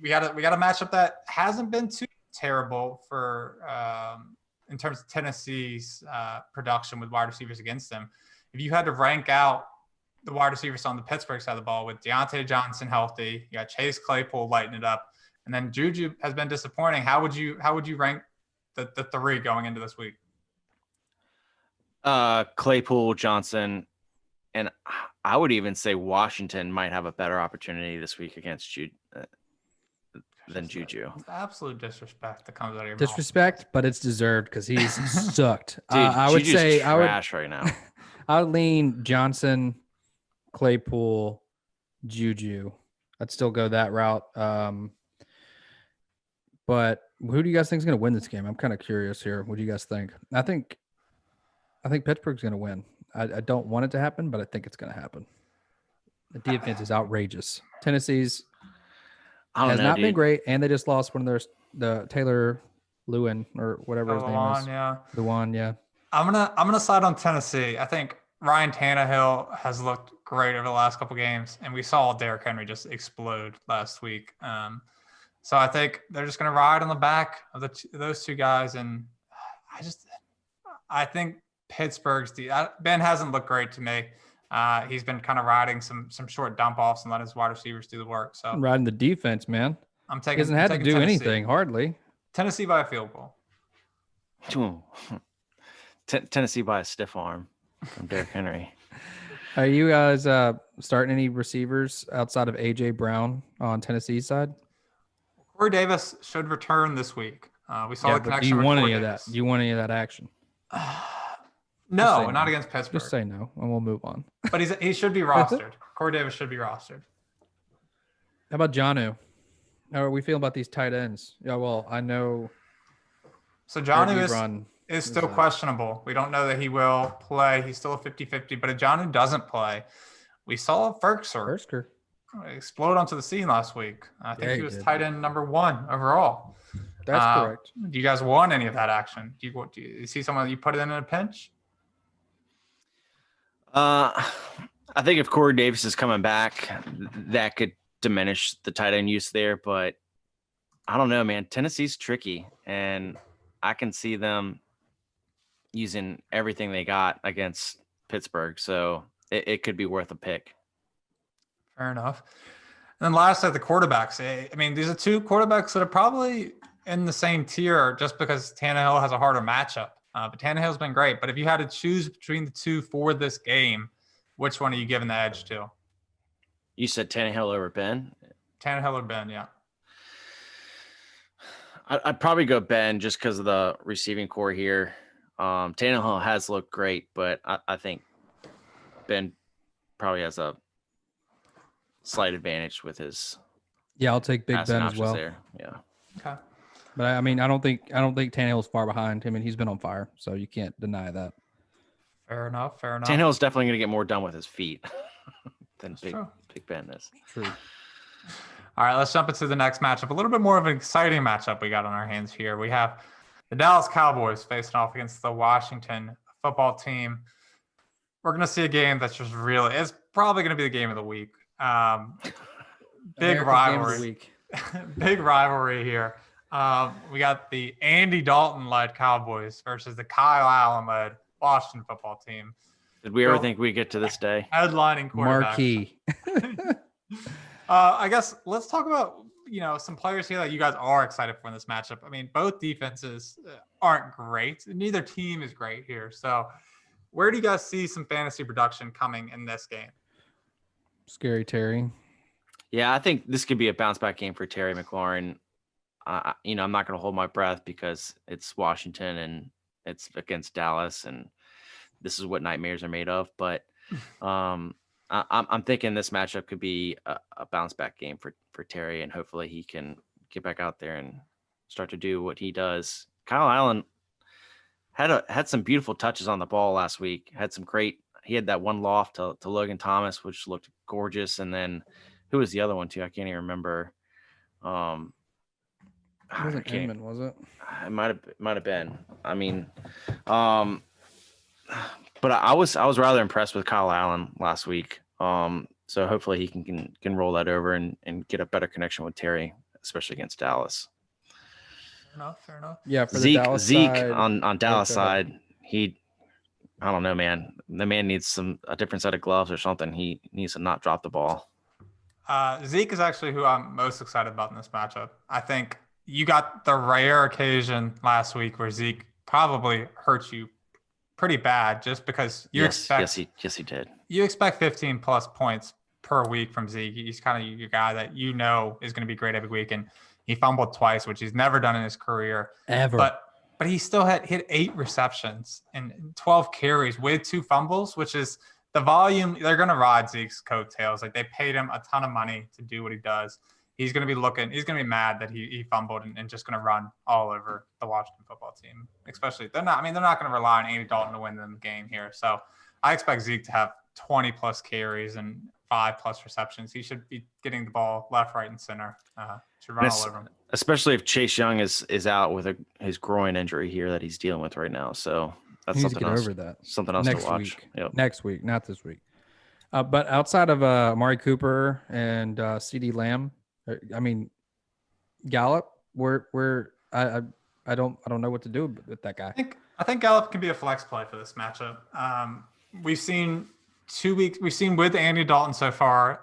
S1: We got a matchup that hasn't been too terrible for in terms of Tennessee's production with wide receivers against them. If you had to rank out the wide receivers on the Pittsburgh side of the ball with Deontay Johnson healthy, you got Chase Claypool lighting it up, and then Juju has been disappointing. How would you rank the 3 going into this week?
S3: Claypool, Johnson, and I would even say Washington might have a better opportunity this week against than Juju.
S1: Absolute disrespect that comes out of your
S2: disrespect,
S1: mouth.
S2: But it's deserved because he's sucked.
S3: Dude,
S2: I would say
S3: trash right now.
S2: I would lean Johnson, Claypool, Juju. I'd still go that route. But who do you guys think is going to win this game? I'm kind of curious here. What do you guys think? I think Pittsburgh's going to win. I don't want it to happen, but I think it's going to happen. The defense is outrageous. Tennessee's has not been great, and they just lost one of the Taylor Lewin or whatever his name is.
S1: Yeah.
S2: The one, yeah.
S1: I'm gonna side on Tennessee. I think Ryan Tannehill has looked great over the last couple games, and we saw Derrick Henry just explode last week. So I think they're just going to ride on the back of those 2 guys, and I think Pittsburgh's Ben hasn't looked great to me. He's been kind of riding some short dump offs and letting his wide receivers do the work. So
S2: riding the defense, man.
S1: He
S2: hasn't had to do
S1: Tennessee.
S2: anything hardly.
S1: Tennessee by a field goal.
S3: Tennessee by a stiff arm from Derrick Henry.
S2: Are you guys starting any receivers outside of AJ Brown on Tennessee's side?
S1: Corey Davis should return this week. We saw the connection.
S2: Do you want
S1: Corey
S2: any
S1: Davis.
S2: of that? Do you want any of that action?
S1: No, not against Pittsburgh.
S2: Just say no, and we'll move on.
S1: But he should be rostered. Corey Davis should be rostered.
S2: How about Jonnu? How are we feeling about these tight ends? Yeah, well, I know.
S1: So Jonnu is still questionable. We don't know that he will play. He's still a 50-50. But if Jonnu doesn't play, we saw Ferkser explode onto the scene last week. I think he was tight end number 1 overall.
S2: That's correct.
S1: Do you guys want any of that action? Do you see someone that you put it in a pinch?
S3: I think if Corey Davis is coming back, that could diminish the tight end use there. But I don't know, man. Tennessee's tricky, and I can see them using everything they got against Pittsburgh. So it could be worth a pick.
S1: Fair enough. And then lastly, the quarterbacks. I mean, these are 2 quarterbacks that are probably in the same tier just because Tannehill has a harder matchup. But Tannehill's been great. But if you had to choose between the 2 for this game, which one are you giving the edge to?
S3: You said Tannehill over Ben?
S1: Tannehill or Ben, yeah.
S3: I'd probably go Ben just because of the receiving core here. Tannehill has looked great, but I think Ben probably has a slight advantage with his.
S2: Yeah, I'll take Big Ben as well.
S3: There. Yeah.
S1: Okay.
S2: But I mean, I don't think Tannehill's far behind. I mean, he's been on fire, so you can't deny that.
S1: Fair enough.
S3: Tannehill's definitely going to get more done with his feet than Big Ben is.
S2: True.
S1: All right, let's jump into the next matchup. A little bit more of an exciting matchup we got on our hands here. We have the Dallas Cowboys facing off against the Washington football team. We're going to see a game that's just really, it's probably going to be the game of the week. Big rivalry. Big rivalry here. We got the Andy Dalton-led Cowboys versus the Kyle Allen-led Washington football team.
S3: Did we ever think we'd get to this day?
S1: Headlining quarterback.
S2: Marquee.
S1: I guess let's talk about, some players here that you guys are excited for in this matchup. I mean, both defenses aren't great. Neither team is great here. So where do you guys see some fantasy production coming in this game?
S2: Scary Terry.
S3: Yeah, I think this could be a bounce back game for Terry McLaurin. I'm not going to hold my breath because it's Washington and it's against Dallas, and this is what nightmares are made of. But I'm thinking this matchup could be a bounce back game for Terry, and hopefully he can get back out there and start to do what he does. Kyle Allen had some beautiful touches on the ball last week. He had that one loft to Logan Thomas, which looked gorgeous, and then who was the other one too? I can't even remember.
S2: It wasn't Inman, was it?
S3: It might have been. I mean, but I was rather impressed with Kyle Allen last week. So hopefully he can roll that over and get a better connection with Terry, especially against Dallas.
S1: Fair enough.
S2: Yeah, for
S3: Zeke,
S2: the Dallas
S3: Zeke
S2: side,
S3: on Dallas side, I don't know, man. The man needs a different set of gloves or something. He needs to not drop the ball.
S1: Zeke is actually who I'm most excited about in this matchup. I think you got the rare occasion last week where Zeke probably hurt you pretty bad just because
S3: yes, he did.
S1: You expect 15 plus points per week from Zeke. He's kind of your guy that is going to be great every week. And he fumbled twice, which he's never done in his career.
S2: Ever.
S1: But he still hit 8 receptions and 12 carries with 2 fumbles, which is the volume. They're going to ride Zeke's coattails. Like, they paid him a ton of money to do what he does. He's going to be mad that he fumbled and just going to run all over the Washington football team. Especially, they're not going to rely on Andy Dalton to win them the game here. So I expect Zeke to have 20 plus carries and 5 plus receptions. He should be getting the ball left, right, and center. Should run all over him.
S3: Especially if Chase Young is out with his groin injury here that he's dealing with right now. So that's something else.
S2: Over that.
S3: Something else
S2: next
S3: to watch.
S2: Week.
S3: Yep.
S2: Next week, not this week. But outside of Amari Cooper and CeeDee Lamb, I mean, Gallup, I don't know what to do with that guy.
S1: I think Gallup can be a flex play for this matchup. We've seen 2 weeks. We've seen with Andy Dalton so far.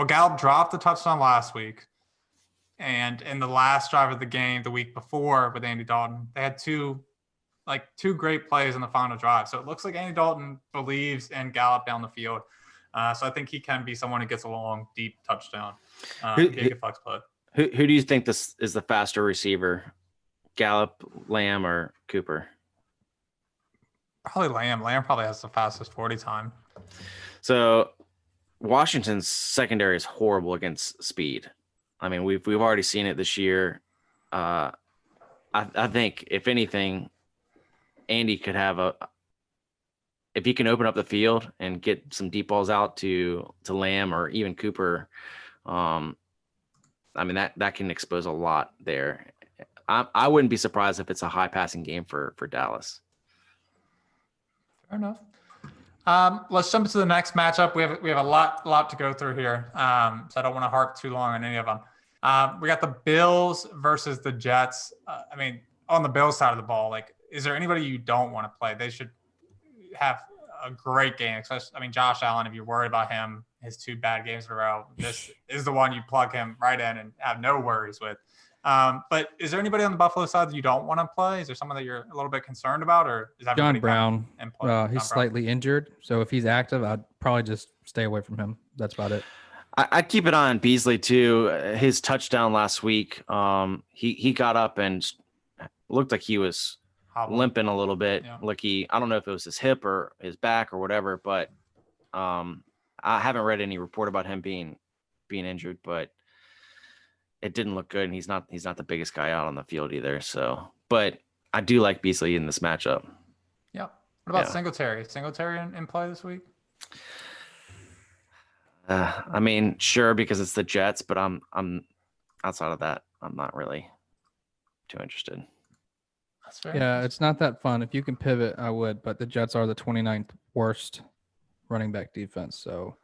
S1: Gallup dropped the touchdown last week, and in the last drive of the game, the week before with Andy Dalton, they had two great plays in the final drive. So it looks like Andy Dalton believes in Gallup down the field. So I think he can be someone who gets a long, deep touchdown. Be a good flex play.
S3: Who do you think this is the faster receiver, Gallup, Lamb, or Cooper?
S1: Probably Lamb. Lamb probably has the fastest 40 time.
S3: So Washington's secondary is horrible against speed. I mean, we've already seen it this year. I think if anything, Andy could have if he can open up the field and get some deep balls out to Lamb or even Cooper, I mean, that can expose a lot there. I wouldn't be surprised if it's a high passing game for Dallas.
S1: Fair enough. Let's jump into the next matchup. We have a lot to go through here. So I don't want to harp too long on any of them. We got the Bills versus the Jets. I mean, on the Bills side of the ball, is there anybody you don't want to play? They should have a great game. Especially, I mean, Josh Allen, if you're worried about him, his 2 bad games in a row, this is the one you plug him right in and have no worries with. But is there anybody on the Buffalo side that you don't want to play? Is there someone that you're a little bit concerned about, or is
S2: John Brown?
S1: He's
S2: slightly injured, so if he's active, I'd probably just stay away from him. That's about it.
S3: I'd keep an eye on Beasley too. His touchdown last week, he got up and looked like he was limping a little bit. Yeah. I don't know if it was his hip or his back or whatever, but I haven't read any report about him being injured, but it didn't look good, and he's not the biggest guy out on the field either. So, but I do like Beasley in this matchup.
S1: Yeah. What about Singletary? Singletary in play this week?
S3: I mean, sure, because it's the Jets, but I'm outside of that, I'm not really too interested.
S1: That's fair.
S2: Yeah, it's not that fun. If you can pivot, I would, but the Jets are the 29th worst running back defense. So,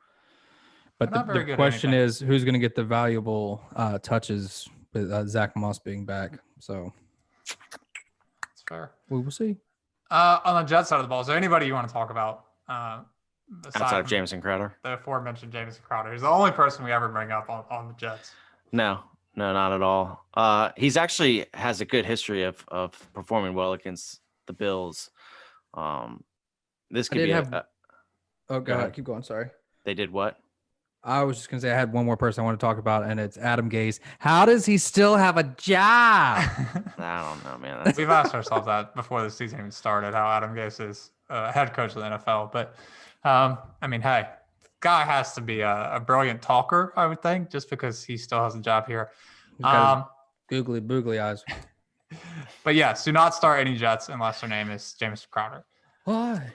S2: but the question is, who's going to get the valuable touches with Zach Moss being back? So,
S1: that's fair.
S2: We will see.
S1: On the Jets side of the ball, is there anybody you want to talk about?
S3: Outside of Jamison Crowder?
S1: The aforementioned Jamison Crowder. He's the only person we ever bring up on the Jets.
S3: No, not at all. He's actually has a good history of performing well against the Bills. This could be
S2: Oh, go ahead. Keep going. Sorry.
S3: They did what?
S2: I was just going to say I had one more person I want to talk about, and it's Adam Gase. How does he still have a job?
S3: I don't know, man.
S1: We've asked ourselves that before the season even started, how Adam Gase is head coach of the NFL. But, I mean, hey, guy has to be a brilliant talker, I would think, just because he still has a job here.
S2: He's got googly boogly eyes.
S1: But yes, do not start any Jets unless their name is Jamison Crowder.
S2: Why?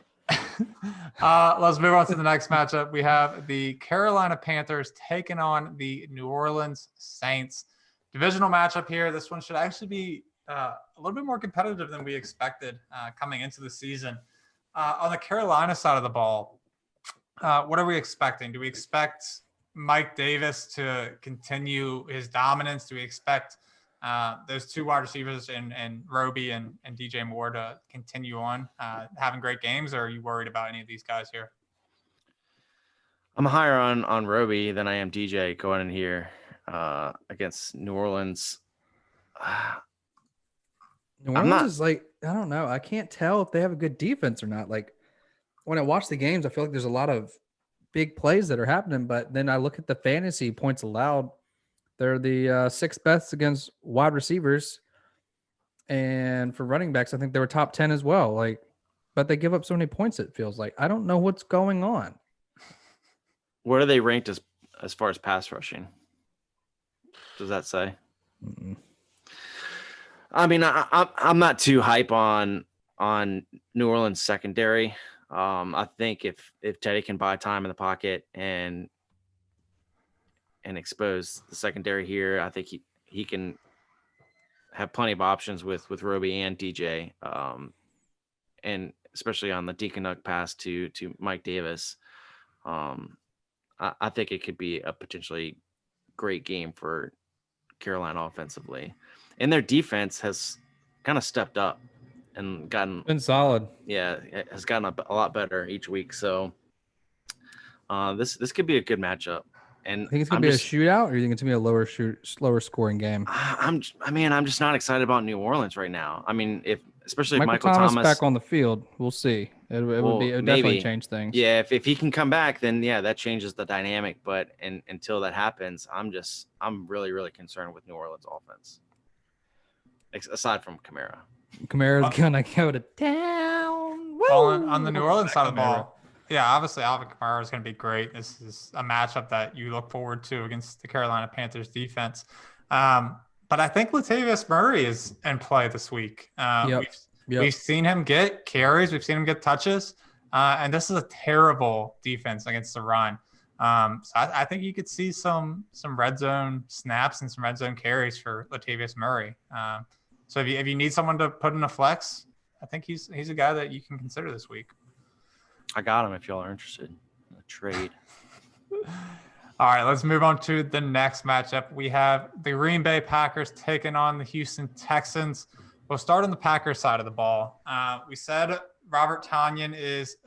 S1: Let's move on to the next matchup. We have the Carolina Panthers taking on the New Orleans Saints. Divisional matchup here. This one should actually be a little bit more competitive than we expected coming into the season. On the Carolina side of the ball, what are we expecting? Do we expect Mike Davis to continue his dominance? Do we expect those two wide receivers and Roby and DJ Moore to continue on having great games, or are you worried about any of these guys here?
S3: I'm higher on Roby than I am DJ going in here against New Orleans.
S2: New Orleans is like, I don't know. I can't tell if they have a good defense or not. Like when I watch the games, I feel like there's a lot of big plays that are happening, but then I look at the fantasy points allowed. They're the sixth best against wide receivers, and for running backs, I think they were top 10 as well. Like, but they give up so many points. It feels like I don't know what's going on.
S3: Where are they ranked as far as pass rushing? Does that say?
S2: Mm-mm.
S3: I mean, I'm not too hype on New Orleans secondary. I think if Teddy can buy time in the pocket and expose the secondary here, I think he can have plenty of options with Roby and DJ, and especially on the Deacon Duck pass to Mike Davis. I think it could be a potentially great game for Carolina offensively, and their defense has kind of stepped up and been
S2: solid.
S3: Yeah, it has gotten a lot better each week. So this could be a good matchup. And
S2: I think it's gonna be a shootout, or you think it's gonna be a slower scoring game?
S3: I'm just not excited about New Orleans right now. I mean, especially if Michael
S2: Thomas back on the field, we'll see. It would definitely change things.
S3: Yeah, if he can come back, then yeah, that changes the dynamic. But until that happens, I'm really, really concerned with New Orleans offense. Aside from Kamara.
S2: Kamara's gonna go to town.
S1: On the New Orleans side of the ball. Yeah, obviously Alvin Kamara is going to be great. This is a matchup that you look forward to against the Carolina Panthers defense. But I think Latavius Murray is in play this week. We've seen him get carries. We've seen him get touches. And this is a terrible defense against the run. So I think you could see some red zone snaps and some red zone carries for Latavius Murray. So if you need someone to put in a flex, I think he's a guy that you can consider this week.
S3: I got him if y'all are interested in a trade.
S1: All right, let's move on to the next matchup. We have the Green Bay Packers taking on the Houston Texans. We'll start on the Packers side of the ball. We said Robert Tonyan is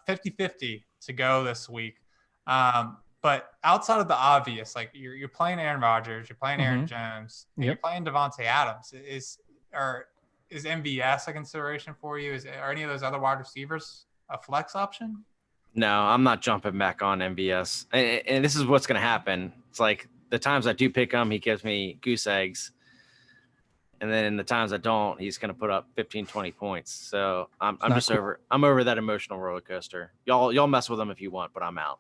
S1: 50-50 to go this week. But outside of the obvious, like you're playing Aaron Rodgers, you're playing Aaron Jones, and you're playing Devontae Adams. Is MVS a consideration for you? Are any of those other wide receivers a flex option?
S3: No, I'm not jumping back on MVS. And this is what's going to happen. It's like the times I do pick him, he gives me goose eggs. And then in the times I don't, he's going to put up 15, 20 points. So I'm over that emotional roller coaster. Y'all mess with him if you want, but I'm out.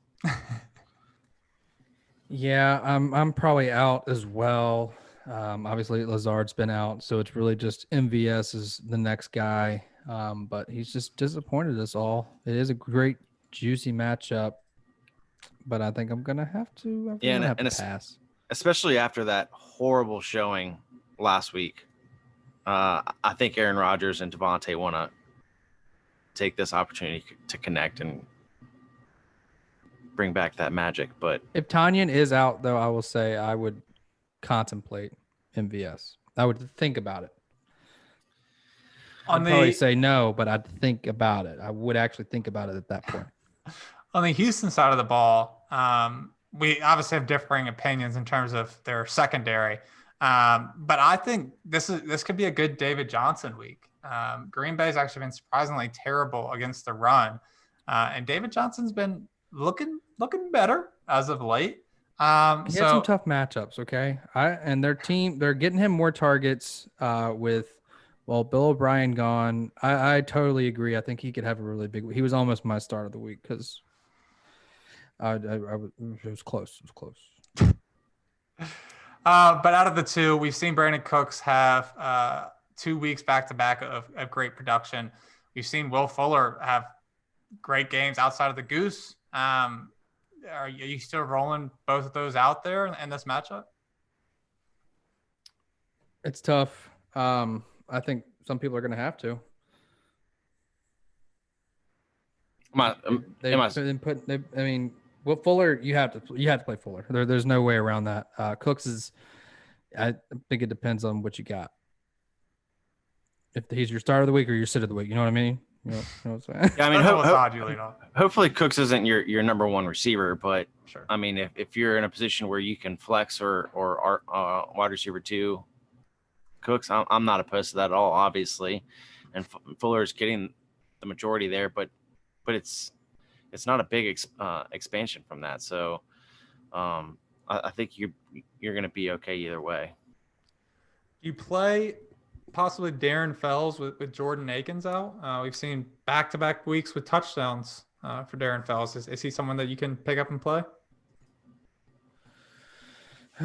S2: Yeah, I'm probably out as well. Obviously Lazard's been out, so it's really just MVS is the next guy. But he's just disappointed us all. It is a great, juicy matchup. but I think I'm gonna have to. Pass,
S3: especially after that horrible showing last week. I think Aaron Rodgers and Devontae want to take this opportunity to connect and bring back that magic. But
S2: if Tanyan is out, though, I will say I would contemplate MVS. I would think about it. I'd probably say no, but I'd think about it. I would actually think about it at that point.
S1: On the Houston side of the ball, we obviously have differing opinions in terms of their secondary. But I think this could be a good David Johnson week. Green Bay's actually been surprisingly terrible against the run. And David Johnson's been looking better as of late.
S2: He had some tough matchups, okay? And their team, they're getting him more targets with Bill O'Brien gone. I totally agree. I think he could have a really big week. He was almost my start of the week because it was close. It was close.
S1: But out of the two, we've seen Brandon Cooks have 2 weeks back-to-back of great production. We've seen Will Fuller have great games outside of the Goose. Are you still rolling both of those out there in this matchup?
S2: It's tough. I think some people are going to have to. Will Fuller, you have to play Fuller. There's no way around that. Cooks is, I think it depends on what you got. If he's your start of the week or your sit of the week, you know what I mean? You know what I'm saying?
S3: Yeah, I mean, hopefully Cooks isn't your number one receiver, but sure. I mean, if you're in a position where you can flex or wide receiver 2, Cooks, I'm not opposed to that at all, obviously, and Fuller is getting the majority there, but it's not a big expansion from that, so I think you're going to be okay either way.
S1: You play possibly Darren Fells with Jordan Akins out. We've seen back-to-back weeks with touchdowns for Darren Fells. Is he someone that you can pick up and play? I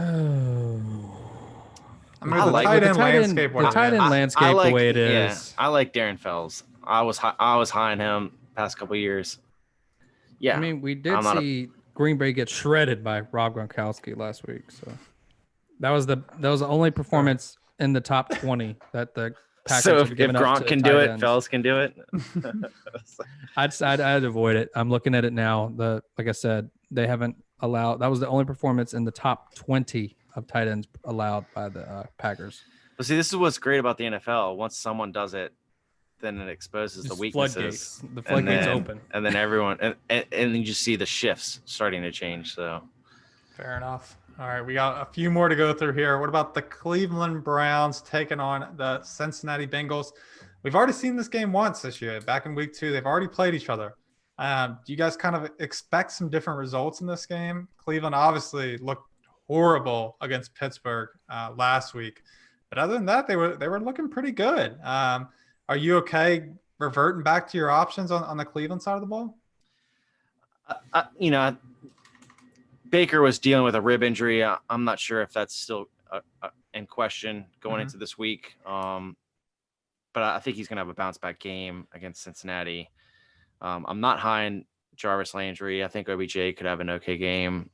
S1: mean, the tight end landscape
S2: the way it is.
S3: Yeah, I like Darren Fells. I was high on him past couple of years. Yeah,
S2: I mean, we did see Green Bay get shredded by Rob Gronkowski last week, so that was the only performance in the top 20 that the Packers.
S3: So if Gronk can do it, Fells can do it.
S2: I'd avoid it. I'm looking at it now. Like I said, they haven't allowed. That was the only performance in the top 20 of tight ends allowed by the Packers.
S3: But see, this is what's great about the NFL. Once someone does it, then it exposes the weaknesses.
S2: The floodgates open,
S3: and then everyone and you just see the shifts starting to change. So,
S1: fair enough. All right, we got a few more to go through here. What about the Cleveland Browns taking on the Cincinnati Bengals? We've already seen this game once this year. Back in week 2, they've already played each other. Do you guys kind of expect some different results in this game? Cleveland obviously looked horrible against Pittsburgh last week, but other than that, they were looking pretty good. Are you okay reverting back to your options on the Cleveland side of the ball?
S3: Baker was dealing with a rib injury. I'm not sure if that's still in question going into this week. But I think he's going to have a bounce back game against Cincinnati. I'm not high on Jarvis Landry. I think OBJ could have an okay game.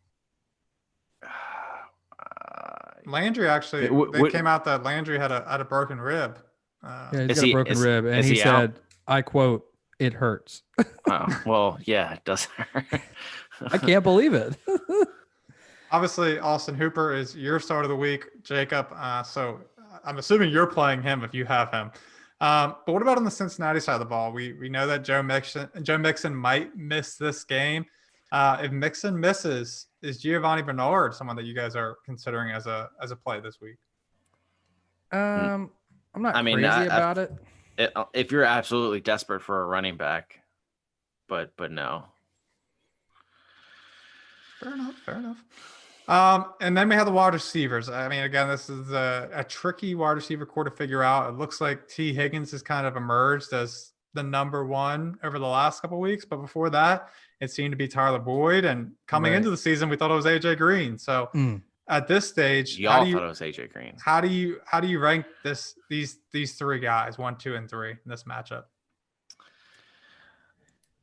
S1: Landry actually, came out that Landry had a broken rib.
S2: Yeah, he's got a broken rib, and he said, out? I quote, "It hurts."
S3: Oh, well, yeah, it does hurt.
S2: I can't believe it.
S1: Obviously, Austin Hooper is your start of the week, Jacob. So I'm assuming you're playing him if you have him. But what about on the Cincinnati side of the ball? We know that Joe Mixon might miss this game. If Mixon misses, is Giovanni Bernard someone that you guys are considering as a play this week?
S2: I'm not crazy about it.
S3: If you're absolutely desperate for a running back, but no.
S1: Fair enough. And then we have the wide receivers. I mean, again, this is a tricky wide receiver core to figure out. It looks like T. Higgins has kind of emerged as the number one over the last couple of weeks. But before that, it seemed to be Tyler Boyd. And coming into the season, we thought it was AJ Green. So at this stage,
S3: thought it was AJ Green.
S1: How do you rank these 3 guys, 1, 2, and 3 in this matchup?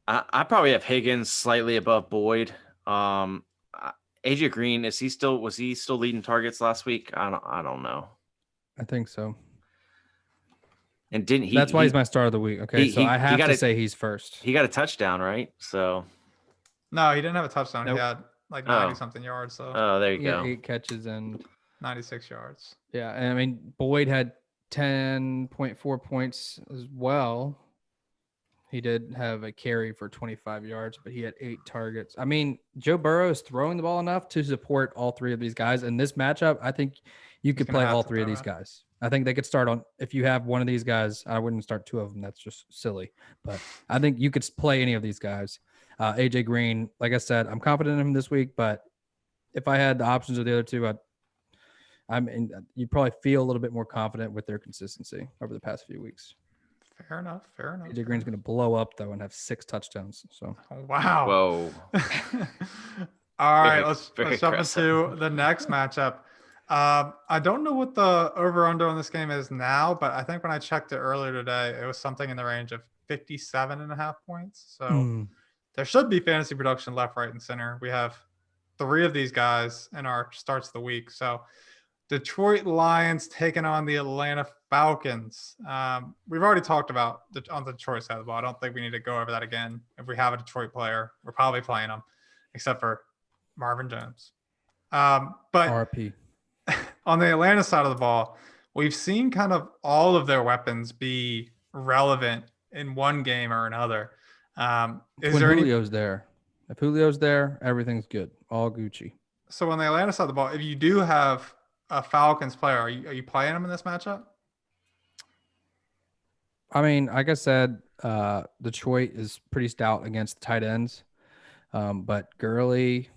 S3: I probably have Higgins slightly above Boyd. AJ Green, was he still leading targets last week? I don't know.
S2: I think so.
S3: And didn't he?
S2: That's why he's my start of the week. Okay, so I have to say he's first.
S3: He got a touchdown, right? So
S1: no, he didn't have a touchdown.
S2: Nope.
S1: He had like 90 something yards. So
S3: there you go.
S2: 8 catches and
S1: 96 yards.
S2: Yeah, and I mean Boyd had 10.4 points as well. He did have a carry for 25 yards, but he had 8 targets. I mean, Joe Burrow is throwing the ball enough to support all 3 of these guys. In this matchup, I think you could play all 3 of these guys. I think they could start on, if you have one of these guys, I wouldn't start 2 of them. That's just silly. But I think you could play any of these guys. AJ Green, like I said, I'm confident in him this week, but if I had the options of the other 2, you'd probably feel a little bit more confident with their consistency over the past few weeks.
S1: Fair enough.
S2: AJ Green's going to blow up, though, and have 6 touchdowns. So,
S1: wow.
S3: Whoa.
S1: All right, let's jump into the next matchup. I don't know what the over-under on this game is now, but I think when I checked it earlier today, it was something in the range of 57.5 points. So there should be fantasy production left, right, and center. We have 3 of these guys in our starts of the week. So Detroit Lions taking on the Atlanta Falcons. We've already talked about on the Detroit side of the ball. I don't think we need to go over that again. If we have a Detroit player, we're probably playing them, except for Marvin Jones. But
S2: RP.
S1: On the Atlanta side of the ball, we've seen kind of all of their weapons be relevant in one game or another.
S2: Julio's there. If Julio's there, everything's good. All Gucci.
S1: So on the Atlanta side of the ball, if you do have a Falcons player, are you playing him in this matchup?
S2: I mean, like I said, Detroit is pretty stout against the tight ends. But Gurley,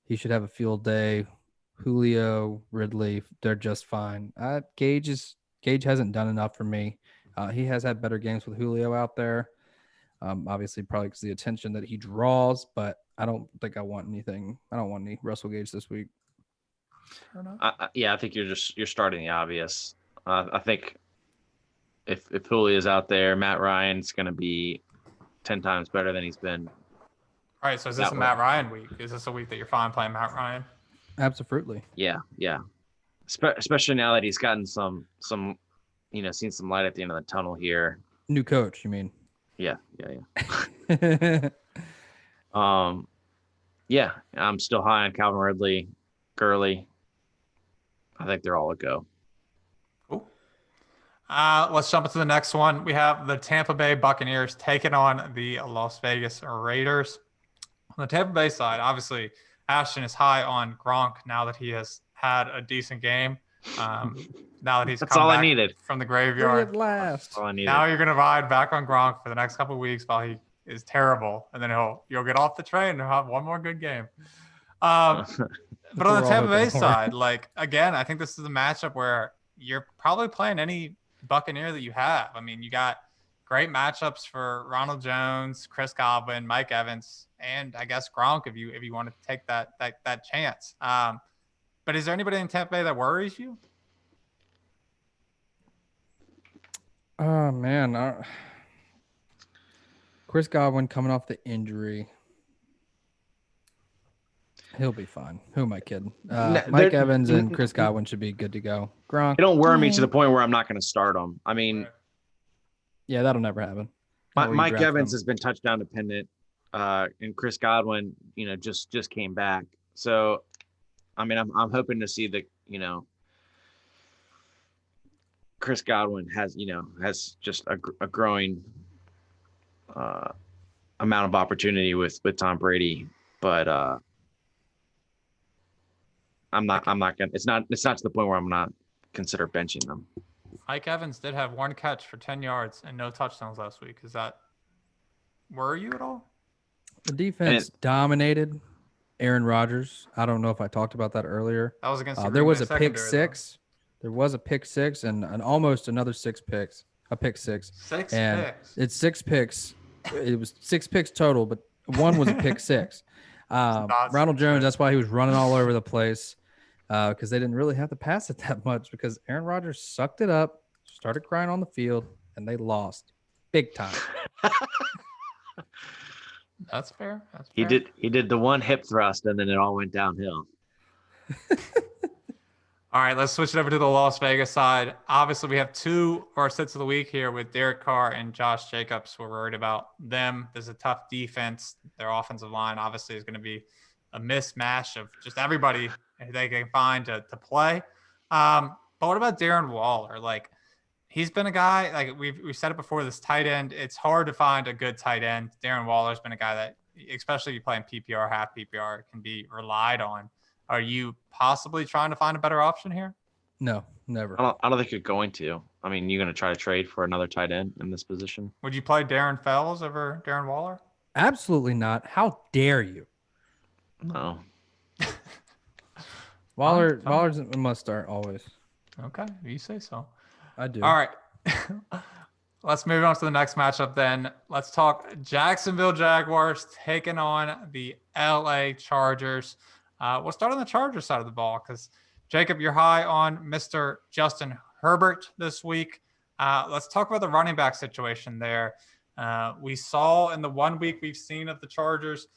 S2: he should have a field day. Julio, Ridley, they're just fine. Gage hasn't done enough for me. He has had better games with Julio out there. Obviously, probably because of the attention that he draws, but I don't think I want anything. I don't want any Russell Gage this week.
S3: I think you're starting the obvious. I think if Julio's out there, Matt Ryan's going to be 10 times better than he's been.
S1: All right, so is this a Matt Ryan week? Is this a week that you're fine playing Matt Ryan?
S2: Absolutely.
S3: Yeah. Especially now that he's gotten some, seen some light at the end of the tunnel here.
S2: New coach, you mean?
S3: Yeah. Yeah, I'm still high on Calvin Ridley, Gurley. I think they're all a go.
S1: Cool. Let's jump into the next one. We have the Tampa Bay Buccaneers taking on the Las Vegas Raiders. On the Tampa Bay side, obviously, Ashton is high on Gronk now that he has had a decent game. Now that he's
S3: come back
S1: from the graveyard.
S2: At last.
S3: That's all I needed.
S1: Now you're going to ride back on Gronk for the next couple of weeks while he is terrible, and then you'll get off the train and he'll have one more good game. But on the Tampa Bay side, again, I think this is a matchup where you're probably playing any Buccaneer that you have. I mean, you got great matchups for Ronald Jones, Chris Godwin, Mike Evans, and I guess Gronk if you want to take that chance. But is there anybody in Tampa Bay that worries you?
S2: Oh man, Chris Godwin coming off the injury. He'll be fine. Who am I kidding? Mike Evans and Chris Godwin should be good to go. Gronk.
S3: They don't worry me to the point where I'm not going to start them. I mean,
S2: yeah, that'll never happen.
S3: Mike Evans has been touchdown dependent, and Chris Godwin, just came back. So, I mean, I'm hoping to see Chris Godwin has just a growing amount of opportunity with Tom Brady, but I'm not gonna. It's not to the point where I'm not consider benching them.
S1: Mike Evans did have 1 catch for 10 yards and no touchdowns last week. Is that worry you at all?
S2: The defense dominated Aaron Rodgers. I don't know if I talked about that earlier.
S1: That was against
S2: there was a pick six. There was a pick six and almost another 6 picks. A pick six. Picks. It's 6 picks. It was 6 picks total, but 1 was a pick 6. Ronald Jones, that's why he was running all over the place. Because they didn't really have to pass it that much because Aaron Rodgers sucked it up, started crying on the field, and they lost big time.
S1: That's fair.
S3: He did the one hip thrust, and then it all went downhill.
S1: All right, let's switch it over to the Las Vegas side. Obviously, we have two of our sits of the week here with Derek Carr and Josh Jacobs. We're worried about them. There's a tough defense. Their offensive line obviously is going to be a mismatch of just everybody they can find to play. But what about Darren Waller? Like, he's been a guy, like we've said it before, this tight end. It's hard to find a good tight end. Darren Waller's been a guy that, especially if you play in PPR, half PPR, can be relied on. Are you possibly trying to find a better option here?
S2: No, never.
S3: I don't think you're going to. I mean, you're going to try to trade for another tight end in this position.
S1: Would you play Darren Fells over Darren Waller?
S2: Absolutely not. How dare you?
S3: No.
S2: Waller's a must start always.
S1: Okay, you say so.
S2: I do.
S1: All right. Let's move on to the next matchup then. Let's talk Jacksonville Jaguars taking on the LA Chargers. We'll start on the Chargers side of the ball because, Jacob, you're high on Mr. Justin Herbert this week. Let's talk about the running back situation there. We saw in the 1 week we've seen of the Chargers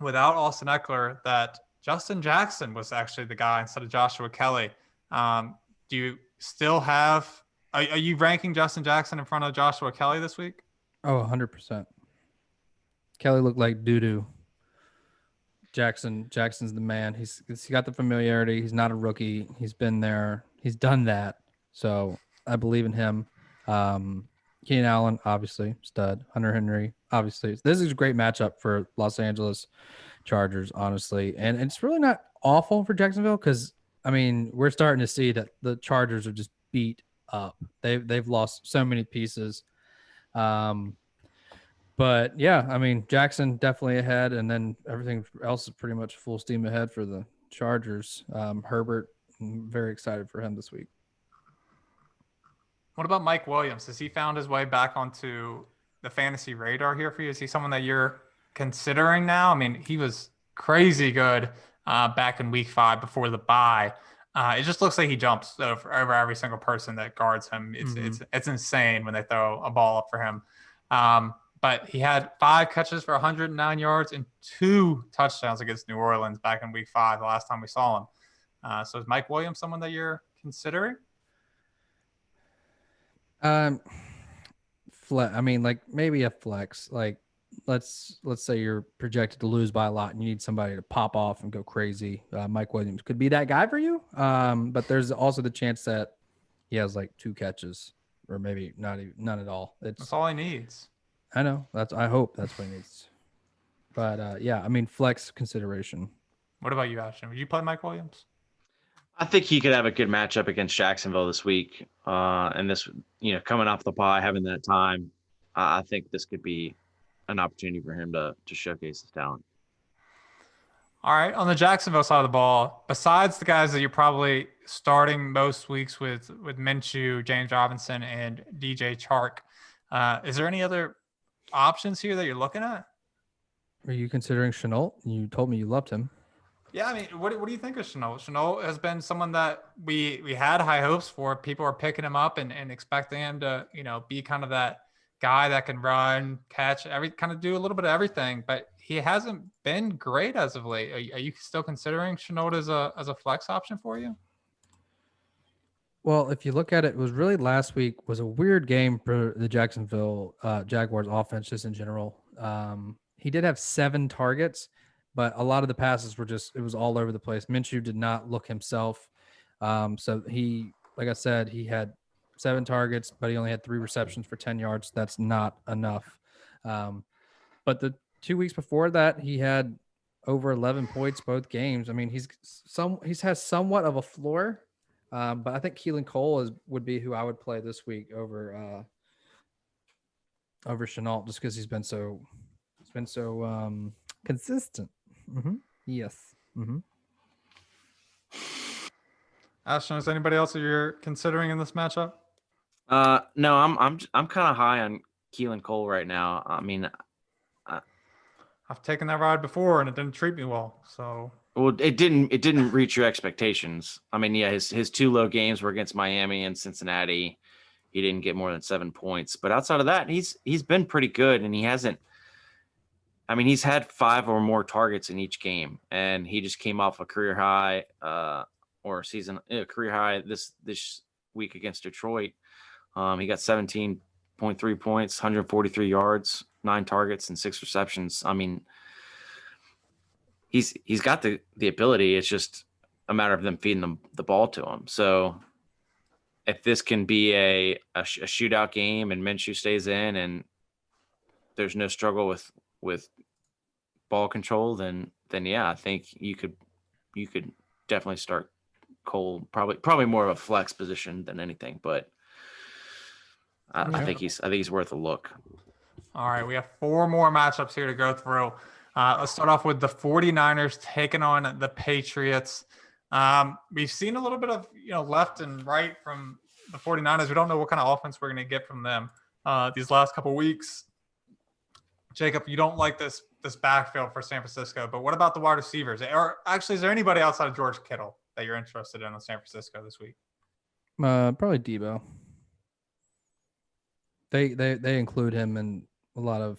S1: without Austin Eckler that Justin Jackson was actually the guy instead of Joshua Kelly. Do you still have – are you ranking Justin Jackson in front of Joshua Kelly this week?
S2: Oh, 100%. Kelly looked like doo-doo. Jackson's the man. He's got the familiarity. He's not a rookie. He's been there. He's done that. So I believe in him. Keenan Allen, obviously, stud. Hunter Henry, obviously. This is a great matchup for Los Angeles Chargers, honestly. And it's really not awful for Jacksonville because, I mean, we're starting to see that the Chargers are just beat up. They've lost so many pieces. But yeah, I mean, Jackson definitely ahead, and then everything else is pretty much full steam ahead for the Chargers. Herbert, I'm very excited for him this week.
S1: What about Mike Williams? Has he found his way back onto the fantasy radar here for you? Is he someone that you're considering now? I mean, he was crazy good back in week 5 before the bye. It just looks like he jumps over every single person that guards him. It's insane when they throw a ball up for him. But he had 5 catches for 109 yards and 2 touchdowns against New Orleans back in week 5, the last time we saw him. So is Mike Williams someone that you're considering?
S2: I mean, like maybe a flex. Like let's say you're projected to lose by a lot and you need somebody to pop off and go crazy. Mike Williams could be that guy for you. But there's also the chance that he has like 2 catches or maybe none at all.
S1: That's all he needs.
S2: I know. I hope that's what he needs. But yeah, I mean, flex consideration.
S1: What about you, Ashton? Would you play Mike Williams?
S3: I think he could have a good matchup against Jacksonville this week. And this, coming off the bye, having that time, I think this could be an opportunity for him to showcase his talent.
S1: All right. On the Jacksonville side of the ball, besides the guys that you're probably starting most weeks with Minshew, James Robinson, and DJ Chark, is there any other options here that you're looking at?
S2: Are you considering Shenault? You told me you loved him.
S1: Yeah, I mean, what do you think of Shenault? Shenault has been someone that we had high hopes for. People are picking him up and expecting him to, be kind of that guy that can run, catch, kind of do a little bit of everything. But he hasn't been great as of late. Are you still considering Shenault as a flex option for you?
S2: Well, if you look at it, it was really last week was a weird game for the Jacksonville Jaguars offense just in general. He did have 7 targets, but a lot of the passes were it was all over the place. Minshew did not look himself. So he, like I said, he had 7 targets, but he only had 3 receptions for 10 yards. That's not enough. But the 2 weeks before that, he had over 11 points both games. I mean, he's has somewhat of a floor. But I think Keelan Cole would be who I would play this week over Shenault just because he's been so consistent. Mm-hmm. Yes. Mm-hmm.
S3: Ashton,
S1: is anybody else that you're considering in this matchup?
S3: No, I'm kind of high on Keelan Cole right now. I mean,
S1: I've taken that ride before and it didn't treat me well. So.
S3: Well, it didn't reach your expectations. I mean, yeah, his 2 low games were against Miami and Cincinnati. He didn't get more than 7 points, but outside of that, he's been pretty good, and he hasn't I mean, he's had 5 or more targets in each game, and he just came off a career high career high this week against Detroit. He got 17.3 points, 143 yards, 9 targets, and 6 receptions. I mean, he's got the ability. It's just a matter of them feeding the ball to him. So if this can be a shootout game and Minshew stays in and there's no struggle with ball control, then yeah, I think you could definitely start Cole, probably more of a flex position than anything, but I think he's worth a look.
S1: All right, we have 4 more matchups here to go through. Let's start off with the 49ers taking on the Patriots. We've seen a little bit of left and right from the 49ers. We don't know what kind of offense we're going to get from them these last couple weeks. Jacob, you don't like this backfield for San Francisco, but what about the wide receivers? Or actually, is there anybody outside of George Kittle that you're interested in San Francisco this week?
S2: Probably Debo. They include him in a lot of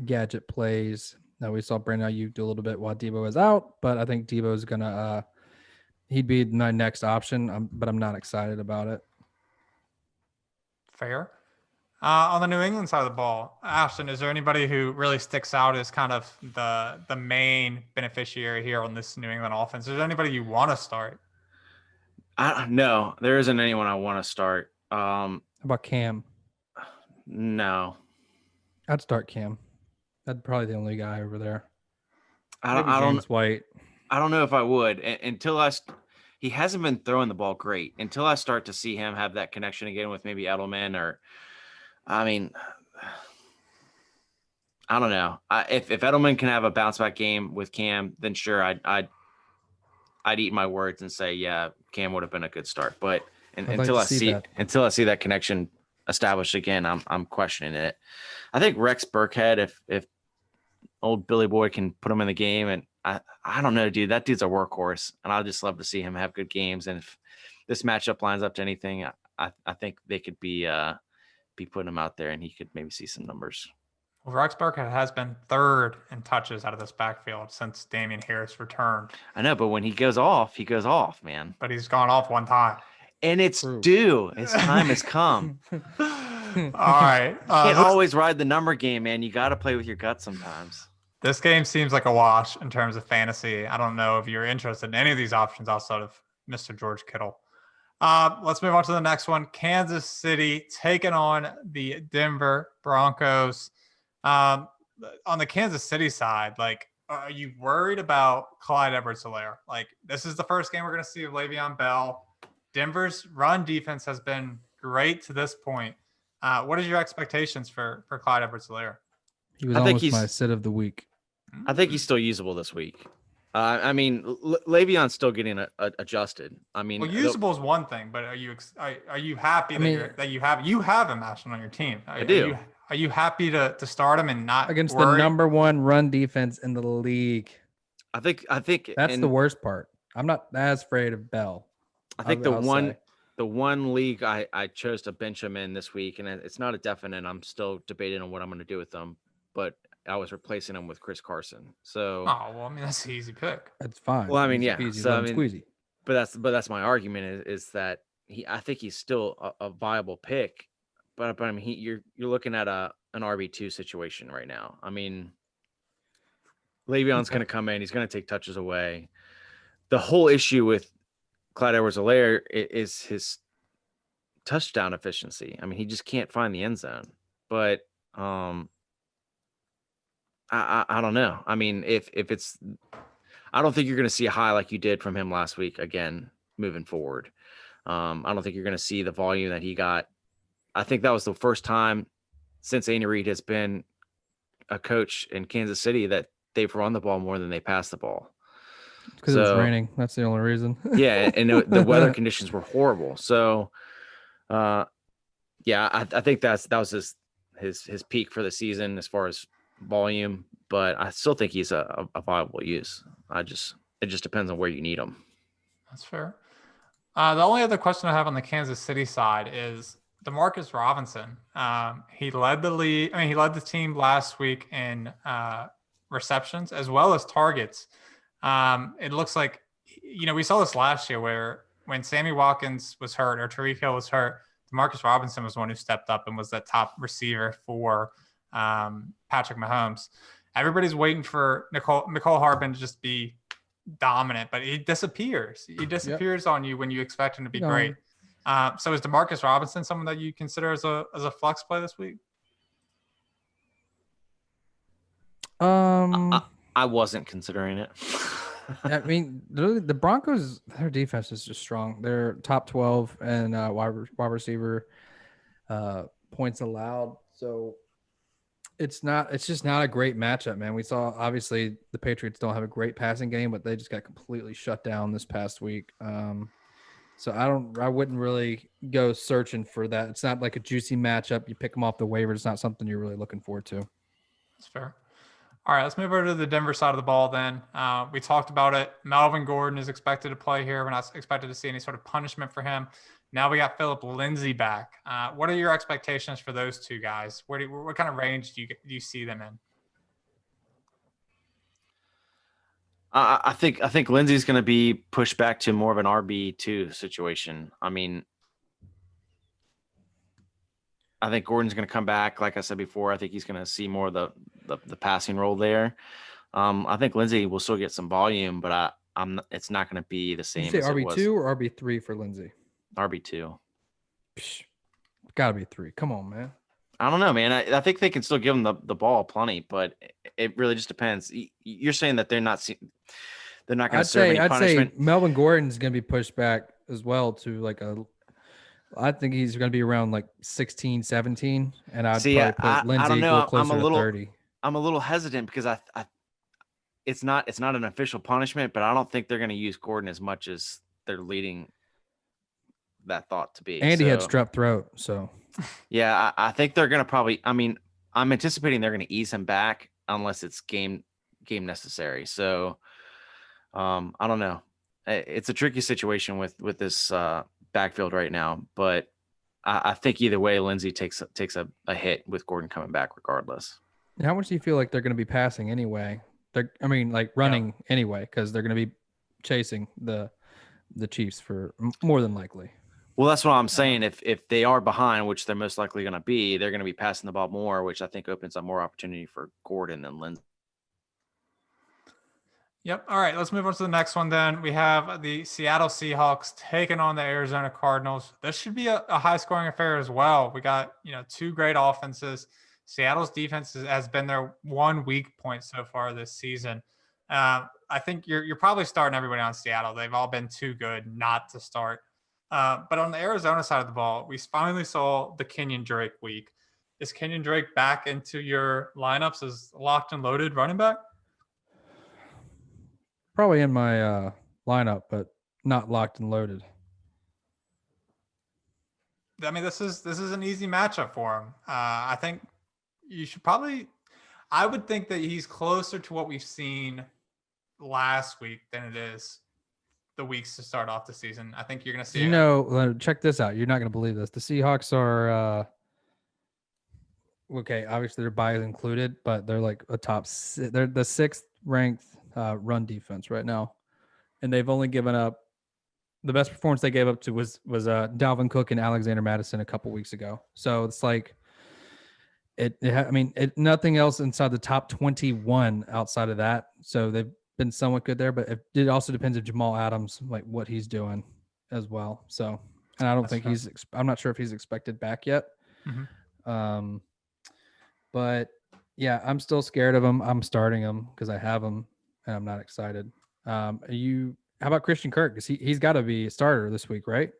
S2: gadget plays. Now we saw Brandon Ayuk do a little bit while Debo was out, but I think Debo is gonna he'd be my next option. But I'm not excited about it.
S1: Fair. On the New England side of the ball, Ashton, is there anybody who really sticks out as kind of the main beneficiary here on this New England offense? Is there anybody you want to start?
S3: No, there isn't anyone I want to start.
S2: How about Cam?
S3: No.
S2: I'd start Cam. That's probably the only guy over there.
S3: I don't
S2: White.
S3: I don't know if I would until he hasn't been throwing the ball great until I start to see him have that connection again with maybe Edelman or. I mean, I don't know. If Edelman can have a bounce back game with Cam, then sure, I'd eat my words and say, yeah, Cam would have been a good start. But until I see that connection established again, I'm questioning it. I think Rex Burkhead, if old Billy Boy can put him in the game, and I don't know, dude, that dude's a workhorse, and I'd just love to see him have good games. And if this matchup lines up to anything, I think they could be putting him out there and he could maybe see some numbers.
S1: Well, Rex Burkhead has been 3rd in touches out of this backfield since Damian Harris returned.
S3: I know, but when he goes off, man.
S1: But he's gone off one time.
S3: And it's due. His time has come.
S1: All right.
S3: You can't always ride the number game, man. You got to play with your gut sometimes.
S1: This game seems like a wash in terms of fantasy. I don't know if you're interested in any of these options outside of Mr. George Kittle. Let's move on to the next one. Kansas City taking on the Denver Broncos. On the Kansas City side, are you worried about Clyde Edwards-Helaire? This is the first game we're going to see of Le'Veon Bell. Denver's run defense has been great to this point. What is your expectations for Clyde Edwards-Helaire?
S2: He was almost my sit of the week.
S3: I think he's still usable this week. I mean, Le'Veon's still getting adjusted. I mean,
S1: usable is one thing, but are you happy that you have him Ashton on your team?
S3: I do.
S1: Are you happy to start him and not
S2: against
S1: worry?
S2: the number 1 run defense in the league?
S3: I think
S2: that's the worst part. I'm not as afraid of Bell.
S3: I think the one league I chose to bench him in this week, and it's not a definite. I'm still debating on what I'm going to do with them, but I was replacing him with Chris Carson. So,
S1: that's an easy pick.
S2: That's fine.
S3: Well, I mean, yeah.
S2: Easy,
S3: so
S2: squeezy.
S3: But that's my argument is that I think he's still a viable pick, but I mean, you're looking at an RB2 situation right now. I mean, Le'Veon's going to come in. He's going to take touches away. The whole issue with Clyde Edwards-Helaire is his touchdown efficiency. I mean, he just can't find the end zone. But I don't know. I mean, if it's, I don't think you're going to see a high like you did from him last week again moving forward. I don't think you're going to see the volume that he got. I think that was the first time since Andy Reid has been a coach in Kansas City that they've run the ball more than they pass the ball.
S2: Because it was raining. That's the only reason.
S3: Yeah, and the weather conditions were horrible. So, I think that was his peak for the season as far as volume. But I still think he's a viable use. It just depends on where you need him.
S1: That's fair. The only other question I have on the Kansas City side is Demarcus Robinson. He led the league. I mean, he led the team last week in receptions as well as targets. It looks like, we saw this last year where when Sammy Watkins was hurt or Tariq Hill was hurt, Demarcus Robinson was the one who stepped up and was that top receiver for Patrick Mahomes. Everybody's waiting for Nicole Harbin to just be dominant, but he disappears. He disappears on you when you expect him to be great. So is Demarcus Robinson someone that you consider as a flex play this week?
S3: I wasn't considering it.
S2: I mean, the Broncos, their defense is just strong. They're top 12 and wide receiver points allowed. So it's just not a great matchup, man. We saw, obviously, the Patriots don't have a great passing game, but they just got completely shut down this past week. So I wouldn't really go searching for that. It's not like a juicy matchup. You pick them off the waiver. It's not something you're really looking forward to.
S1: That's fair. All right, let's move over to the Denver side of the ball then. We talked about it. Melvin Gordon is expected to play here. We're not expected to see any sort of punishment for him. Now we got Phillip Lindsay back. What are your expectations for those two guys? What kind of range do you see them in?
S3: I think Lindsay's going to be pushed back to more of an RB2 situation. I mean, I think Gordon's going to come back. Like I said before, I think he's going to see more of the passing role there. I think Lindsay will still get some volume, but it's not going to be the same.
S2: Did you say RB2 or RB3 for Lindsay?
S3: RB2.
S2: Got to be 3. Come on, man.
S3: I don't know, man. I think they can still give him the ball plenty, but it really just depends. You're saying that they're not going to serve any punishment.
S2: I'd say Melvin Gordon's going to be pushed back as well to I think he's going to be around 16, 17, and I'd probably put Lindsay
S3: I don't know.
S2: closer to 30.
S3: I'm a little hesitant because it's not an official punishment, but I don't think they're going to use Gordon as much as they're leading that thought to be.
S2: And he had strep throat, so.
S3: Yeah, I think they're going to probably – I mean, I'm anticipating they're going to ease him back unless it's game necessary. So, I don't know. It's a tricky situation with this backfield right now, but I think either way, Lindsay takes a hit with Gordon coming back regardless.
S2: And how much do you feel like they're going to be passing anyway? Running anyway, because they're going to be chasing the Chiefs for more than likely.
S3: Well, that's what I'm saying. If they are behind, which they're most likely going to be, they're going to be passing the ball more, which I think opens up more opportunity for Gordon than Lindsay.
S1: Yep. All right, let's move on to the next one then. We have the Seattle Seahawks taking on the Arizona Cardinals. This should be a high-scoring affair as well. We got, two great offenses. Seattle's defense has been their one weak point so far this season. I think you're probably starting everybody on Seattle. They've all been too good not to start. But on the Arizona side of the ball, we finally saw the Kenyon Drake week. Is Kenyon Drake back into your lineups as locked and loaded running back?
S2: Probably in my lineup, but not locked and loaded.
S1: I mean, this is an easy matchup for him. I think you should I would think that he's closer to what we've seen last week than it is the weeks to start off the season. I think you're going to see
S2: check this out. You're not going to believe this. The Seahawks are okay, obviously their bye is included, but they're like they're the 6th ranked run defense right now. And they've only given up the best performance they gave up to was Dalvin Cook and Alexander Mattison a couple weeks ago. So it's like nothing else inside the top 21 outside of that. So they've been somewhat good there, but it also depends if Jamal Adams, what he's doing as well. So, and I don't think I'm not sure if he's expected back yet. Mm-hmm. But yeah, I'm still scared of him. I'm starting him because I have him and I'm not excited. How about Christian Kirk? Because he's got to be a starter this week, right?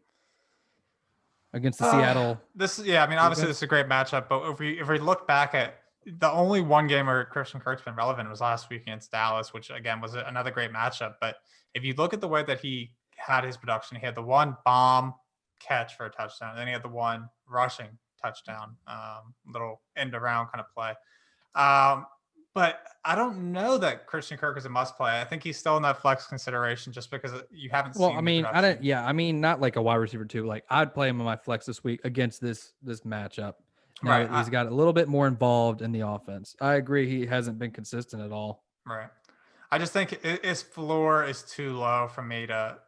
S2: Against the Seattle.
S1: Obviously this is a great matchup, but if we look back at the only one game where Christian Kirk's been relevant was last week against Dallas, which again was another great matchup. But if you look at the way that he had his production, he had the one bomb catch for a touchdown, and then he had the one rushing touchdown, little end around kind of play. But I don't know that Christian Kirk is a must play. I think he's still in that flex consideration just because you haven't seen.
S2: Not like a wide receiver too. Like I'd play him in my flex this week against this matchup. Now, right. He's got a little bit more involved in the offense. I agree. He hasn't been consistent at all.
S1: Right. I just think his floor is too low for me to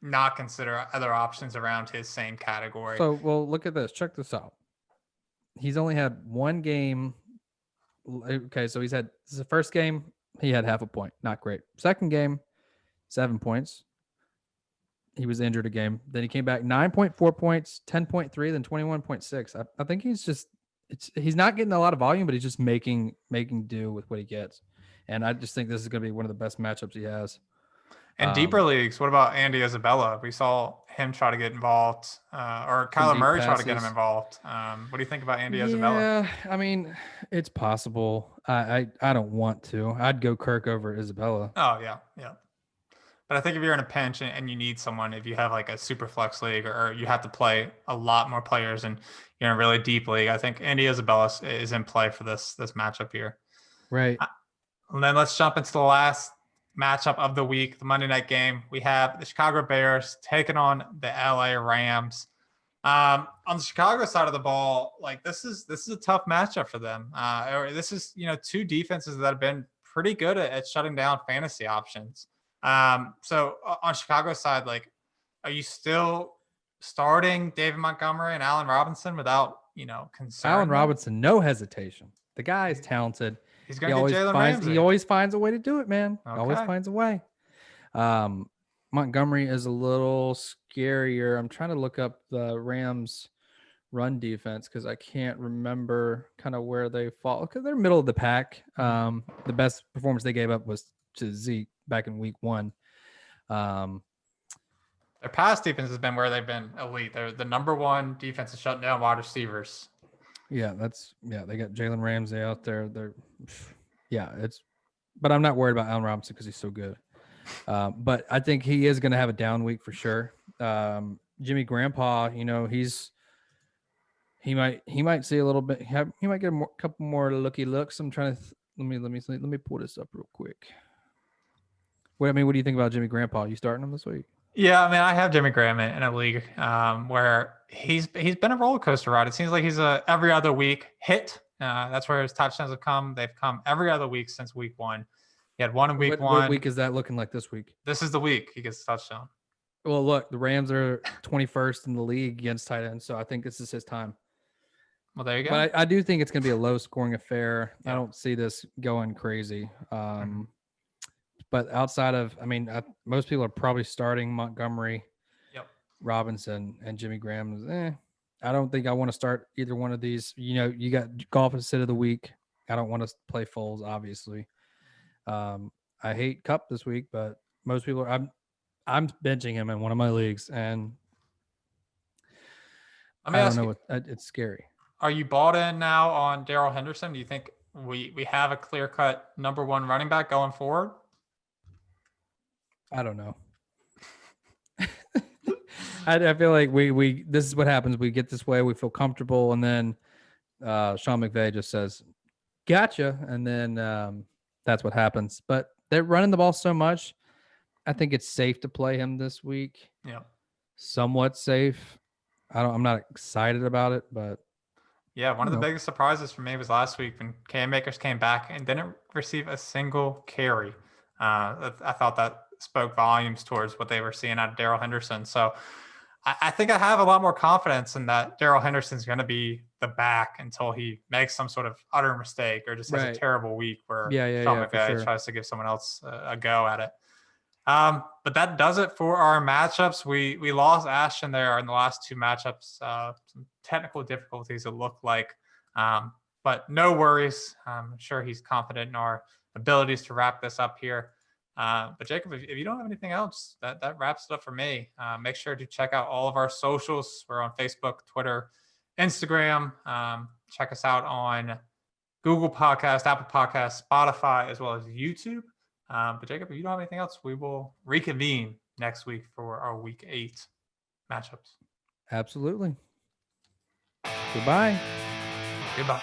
S1: not consider other options around his same category.
S2: So, well, look at this. Check this out. He's only had one game. Okay, so this is the first game. He had half a point. Not great. Second game, 7 points. He was injured a game. Then he came back 9.4 points, 10.3, then 21.6. I think he's not getting a lot of volume, but he's just making do with what he gets. And I just think this is going to be one of the best matchups he has.
S1: And deeper leagues, what about Andy Isabella? We saw him try to get involved, or Kyler Murray try to get him involved. What do you think about Andy Isabella?
S2: Yeah, I mean, it's possible. I don't want to. I'd go Kirk over Isabella.
S1: Oh, yeah. But I think if you're in a pinch and you need someone, if you have like a super flex league or you have to play a lot more players and you're in a really deep league, I think Andy Isabella is in play for this matchup here.
S2: Right.
S1: And then let's jump into the last matchup of the week, the Monday night game. We have the Chicago Bears taking on the LA Rams. On the Chicago side of the ball, like this is a tough matchup for them. This is, two defenses that have been pretty good at shutting down fantasy options. So on Chicago's side, like, are you still starting David Montgomery and Allen Robinson without, concern?
S2: Allen Robinson, no hesitation. The guy is talented.
S1: He's going to get Jalen Ramsey.
S2: He always finds a way to do it, man.
S1: Okay.
S2: He always finds a way. Montgomery is a little scarier. I'm trying to look up the Rams run defense because I can't remember kind of where they fall because they're middle of the pack. The best performance they gave up was to Zeke back in week 1.
S1: Their pass defense has been where they've been elite. They're the number one defense is shutting down wide receivers.
S2: Yeah, they got Jalen Ramsey out there. But I'm not worried about Allen Robinson because he's so good. But I think he is going to have a down week for sure. Jimmy Grandpa, he might see a little bit. He might get a couple more looky looks. I'm trying to let me pull this up real quick. What do you think about Jimmy Grandpa? You starting him this week?
S1: Yeah, I mean, I have Jimmy Graham in a league where he's been a roller coaster ride. It seems like he's a every other week hit. That's where his touchdowns have come. They've come every other week since week 1. He had one in week 1.
S2: What week is that looking like this week?
S1: This is the week he gets a touchdown.
S2: Well, look, the Rams are 21st in the league against tight ends, so I think this is his time.
S1: Well, there you go.
S2: But I do think it's going to be a low-scoring affair. Yeah. I don't see this going crazy. But outside of, most people are probably starting Montgomery, Robinson, and Jimmy Graham. I don't think I want to start either one of these. You got golf instead of the week. I don't want to play Foles, obviously. I hate Kupp this week, but most people are. I'm benching him in one of my leagues, and I don't know. It's scary.
S1: Are you bought in now on Darrell Henderson? Do you think we have a clear-cut number 1 running back going forward?
S2: I don't know. I feel like we this is what happens. We get this way, we feel comfortable, and then Sean McVay just says, "Gotcha," and then that's what happens. But they're running the ball so much. I think it's safe to play him this week.
S1: Yeah,
S2: somewhat safe. I'm not excited about it, but
S1: yeah, one of the biggest surprises for me was last week when Cam Akers came back and didn't receive a single carry. I thought that spoke volumes towards what they were seeing out of Darrell Henderson. So I think I have a lot more confidence in that Darrell Henderson's going to be the back until he makes some sort of utter mistake or just has a terrible week where Sean McVay tries to give someone else a go at it. But that does it for our matchups. We lost Ashton there in the last 2 matchups. Some technical difficulties it looked like, but no worries. I'm sure he's confident in our abilities to wrap this up here. But Jacob, if you don't have anything else, that wraps it up for me. Make sure to check out all of our socials. We're on Facebook, Twitter, Instagram. Check us out on Google Podcast, Apple Podcast, Spotify, as well as YouTube. But Jacob, if you don't have anything else, we will reconvene next week for our week 8 matchups.
S2: Absolutely. Goodbye.
S1: Goodbye.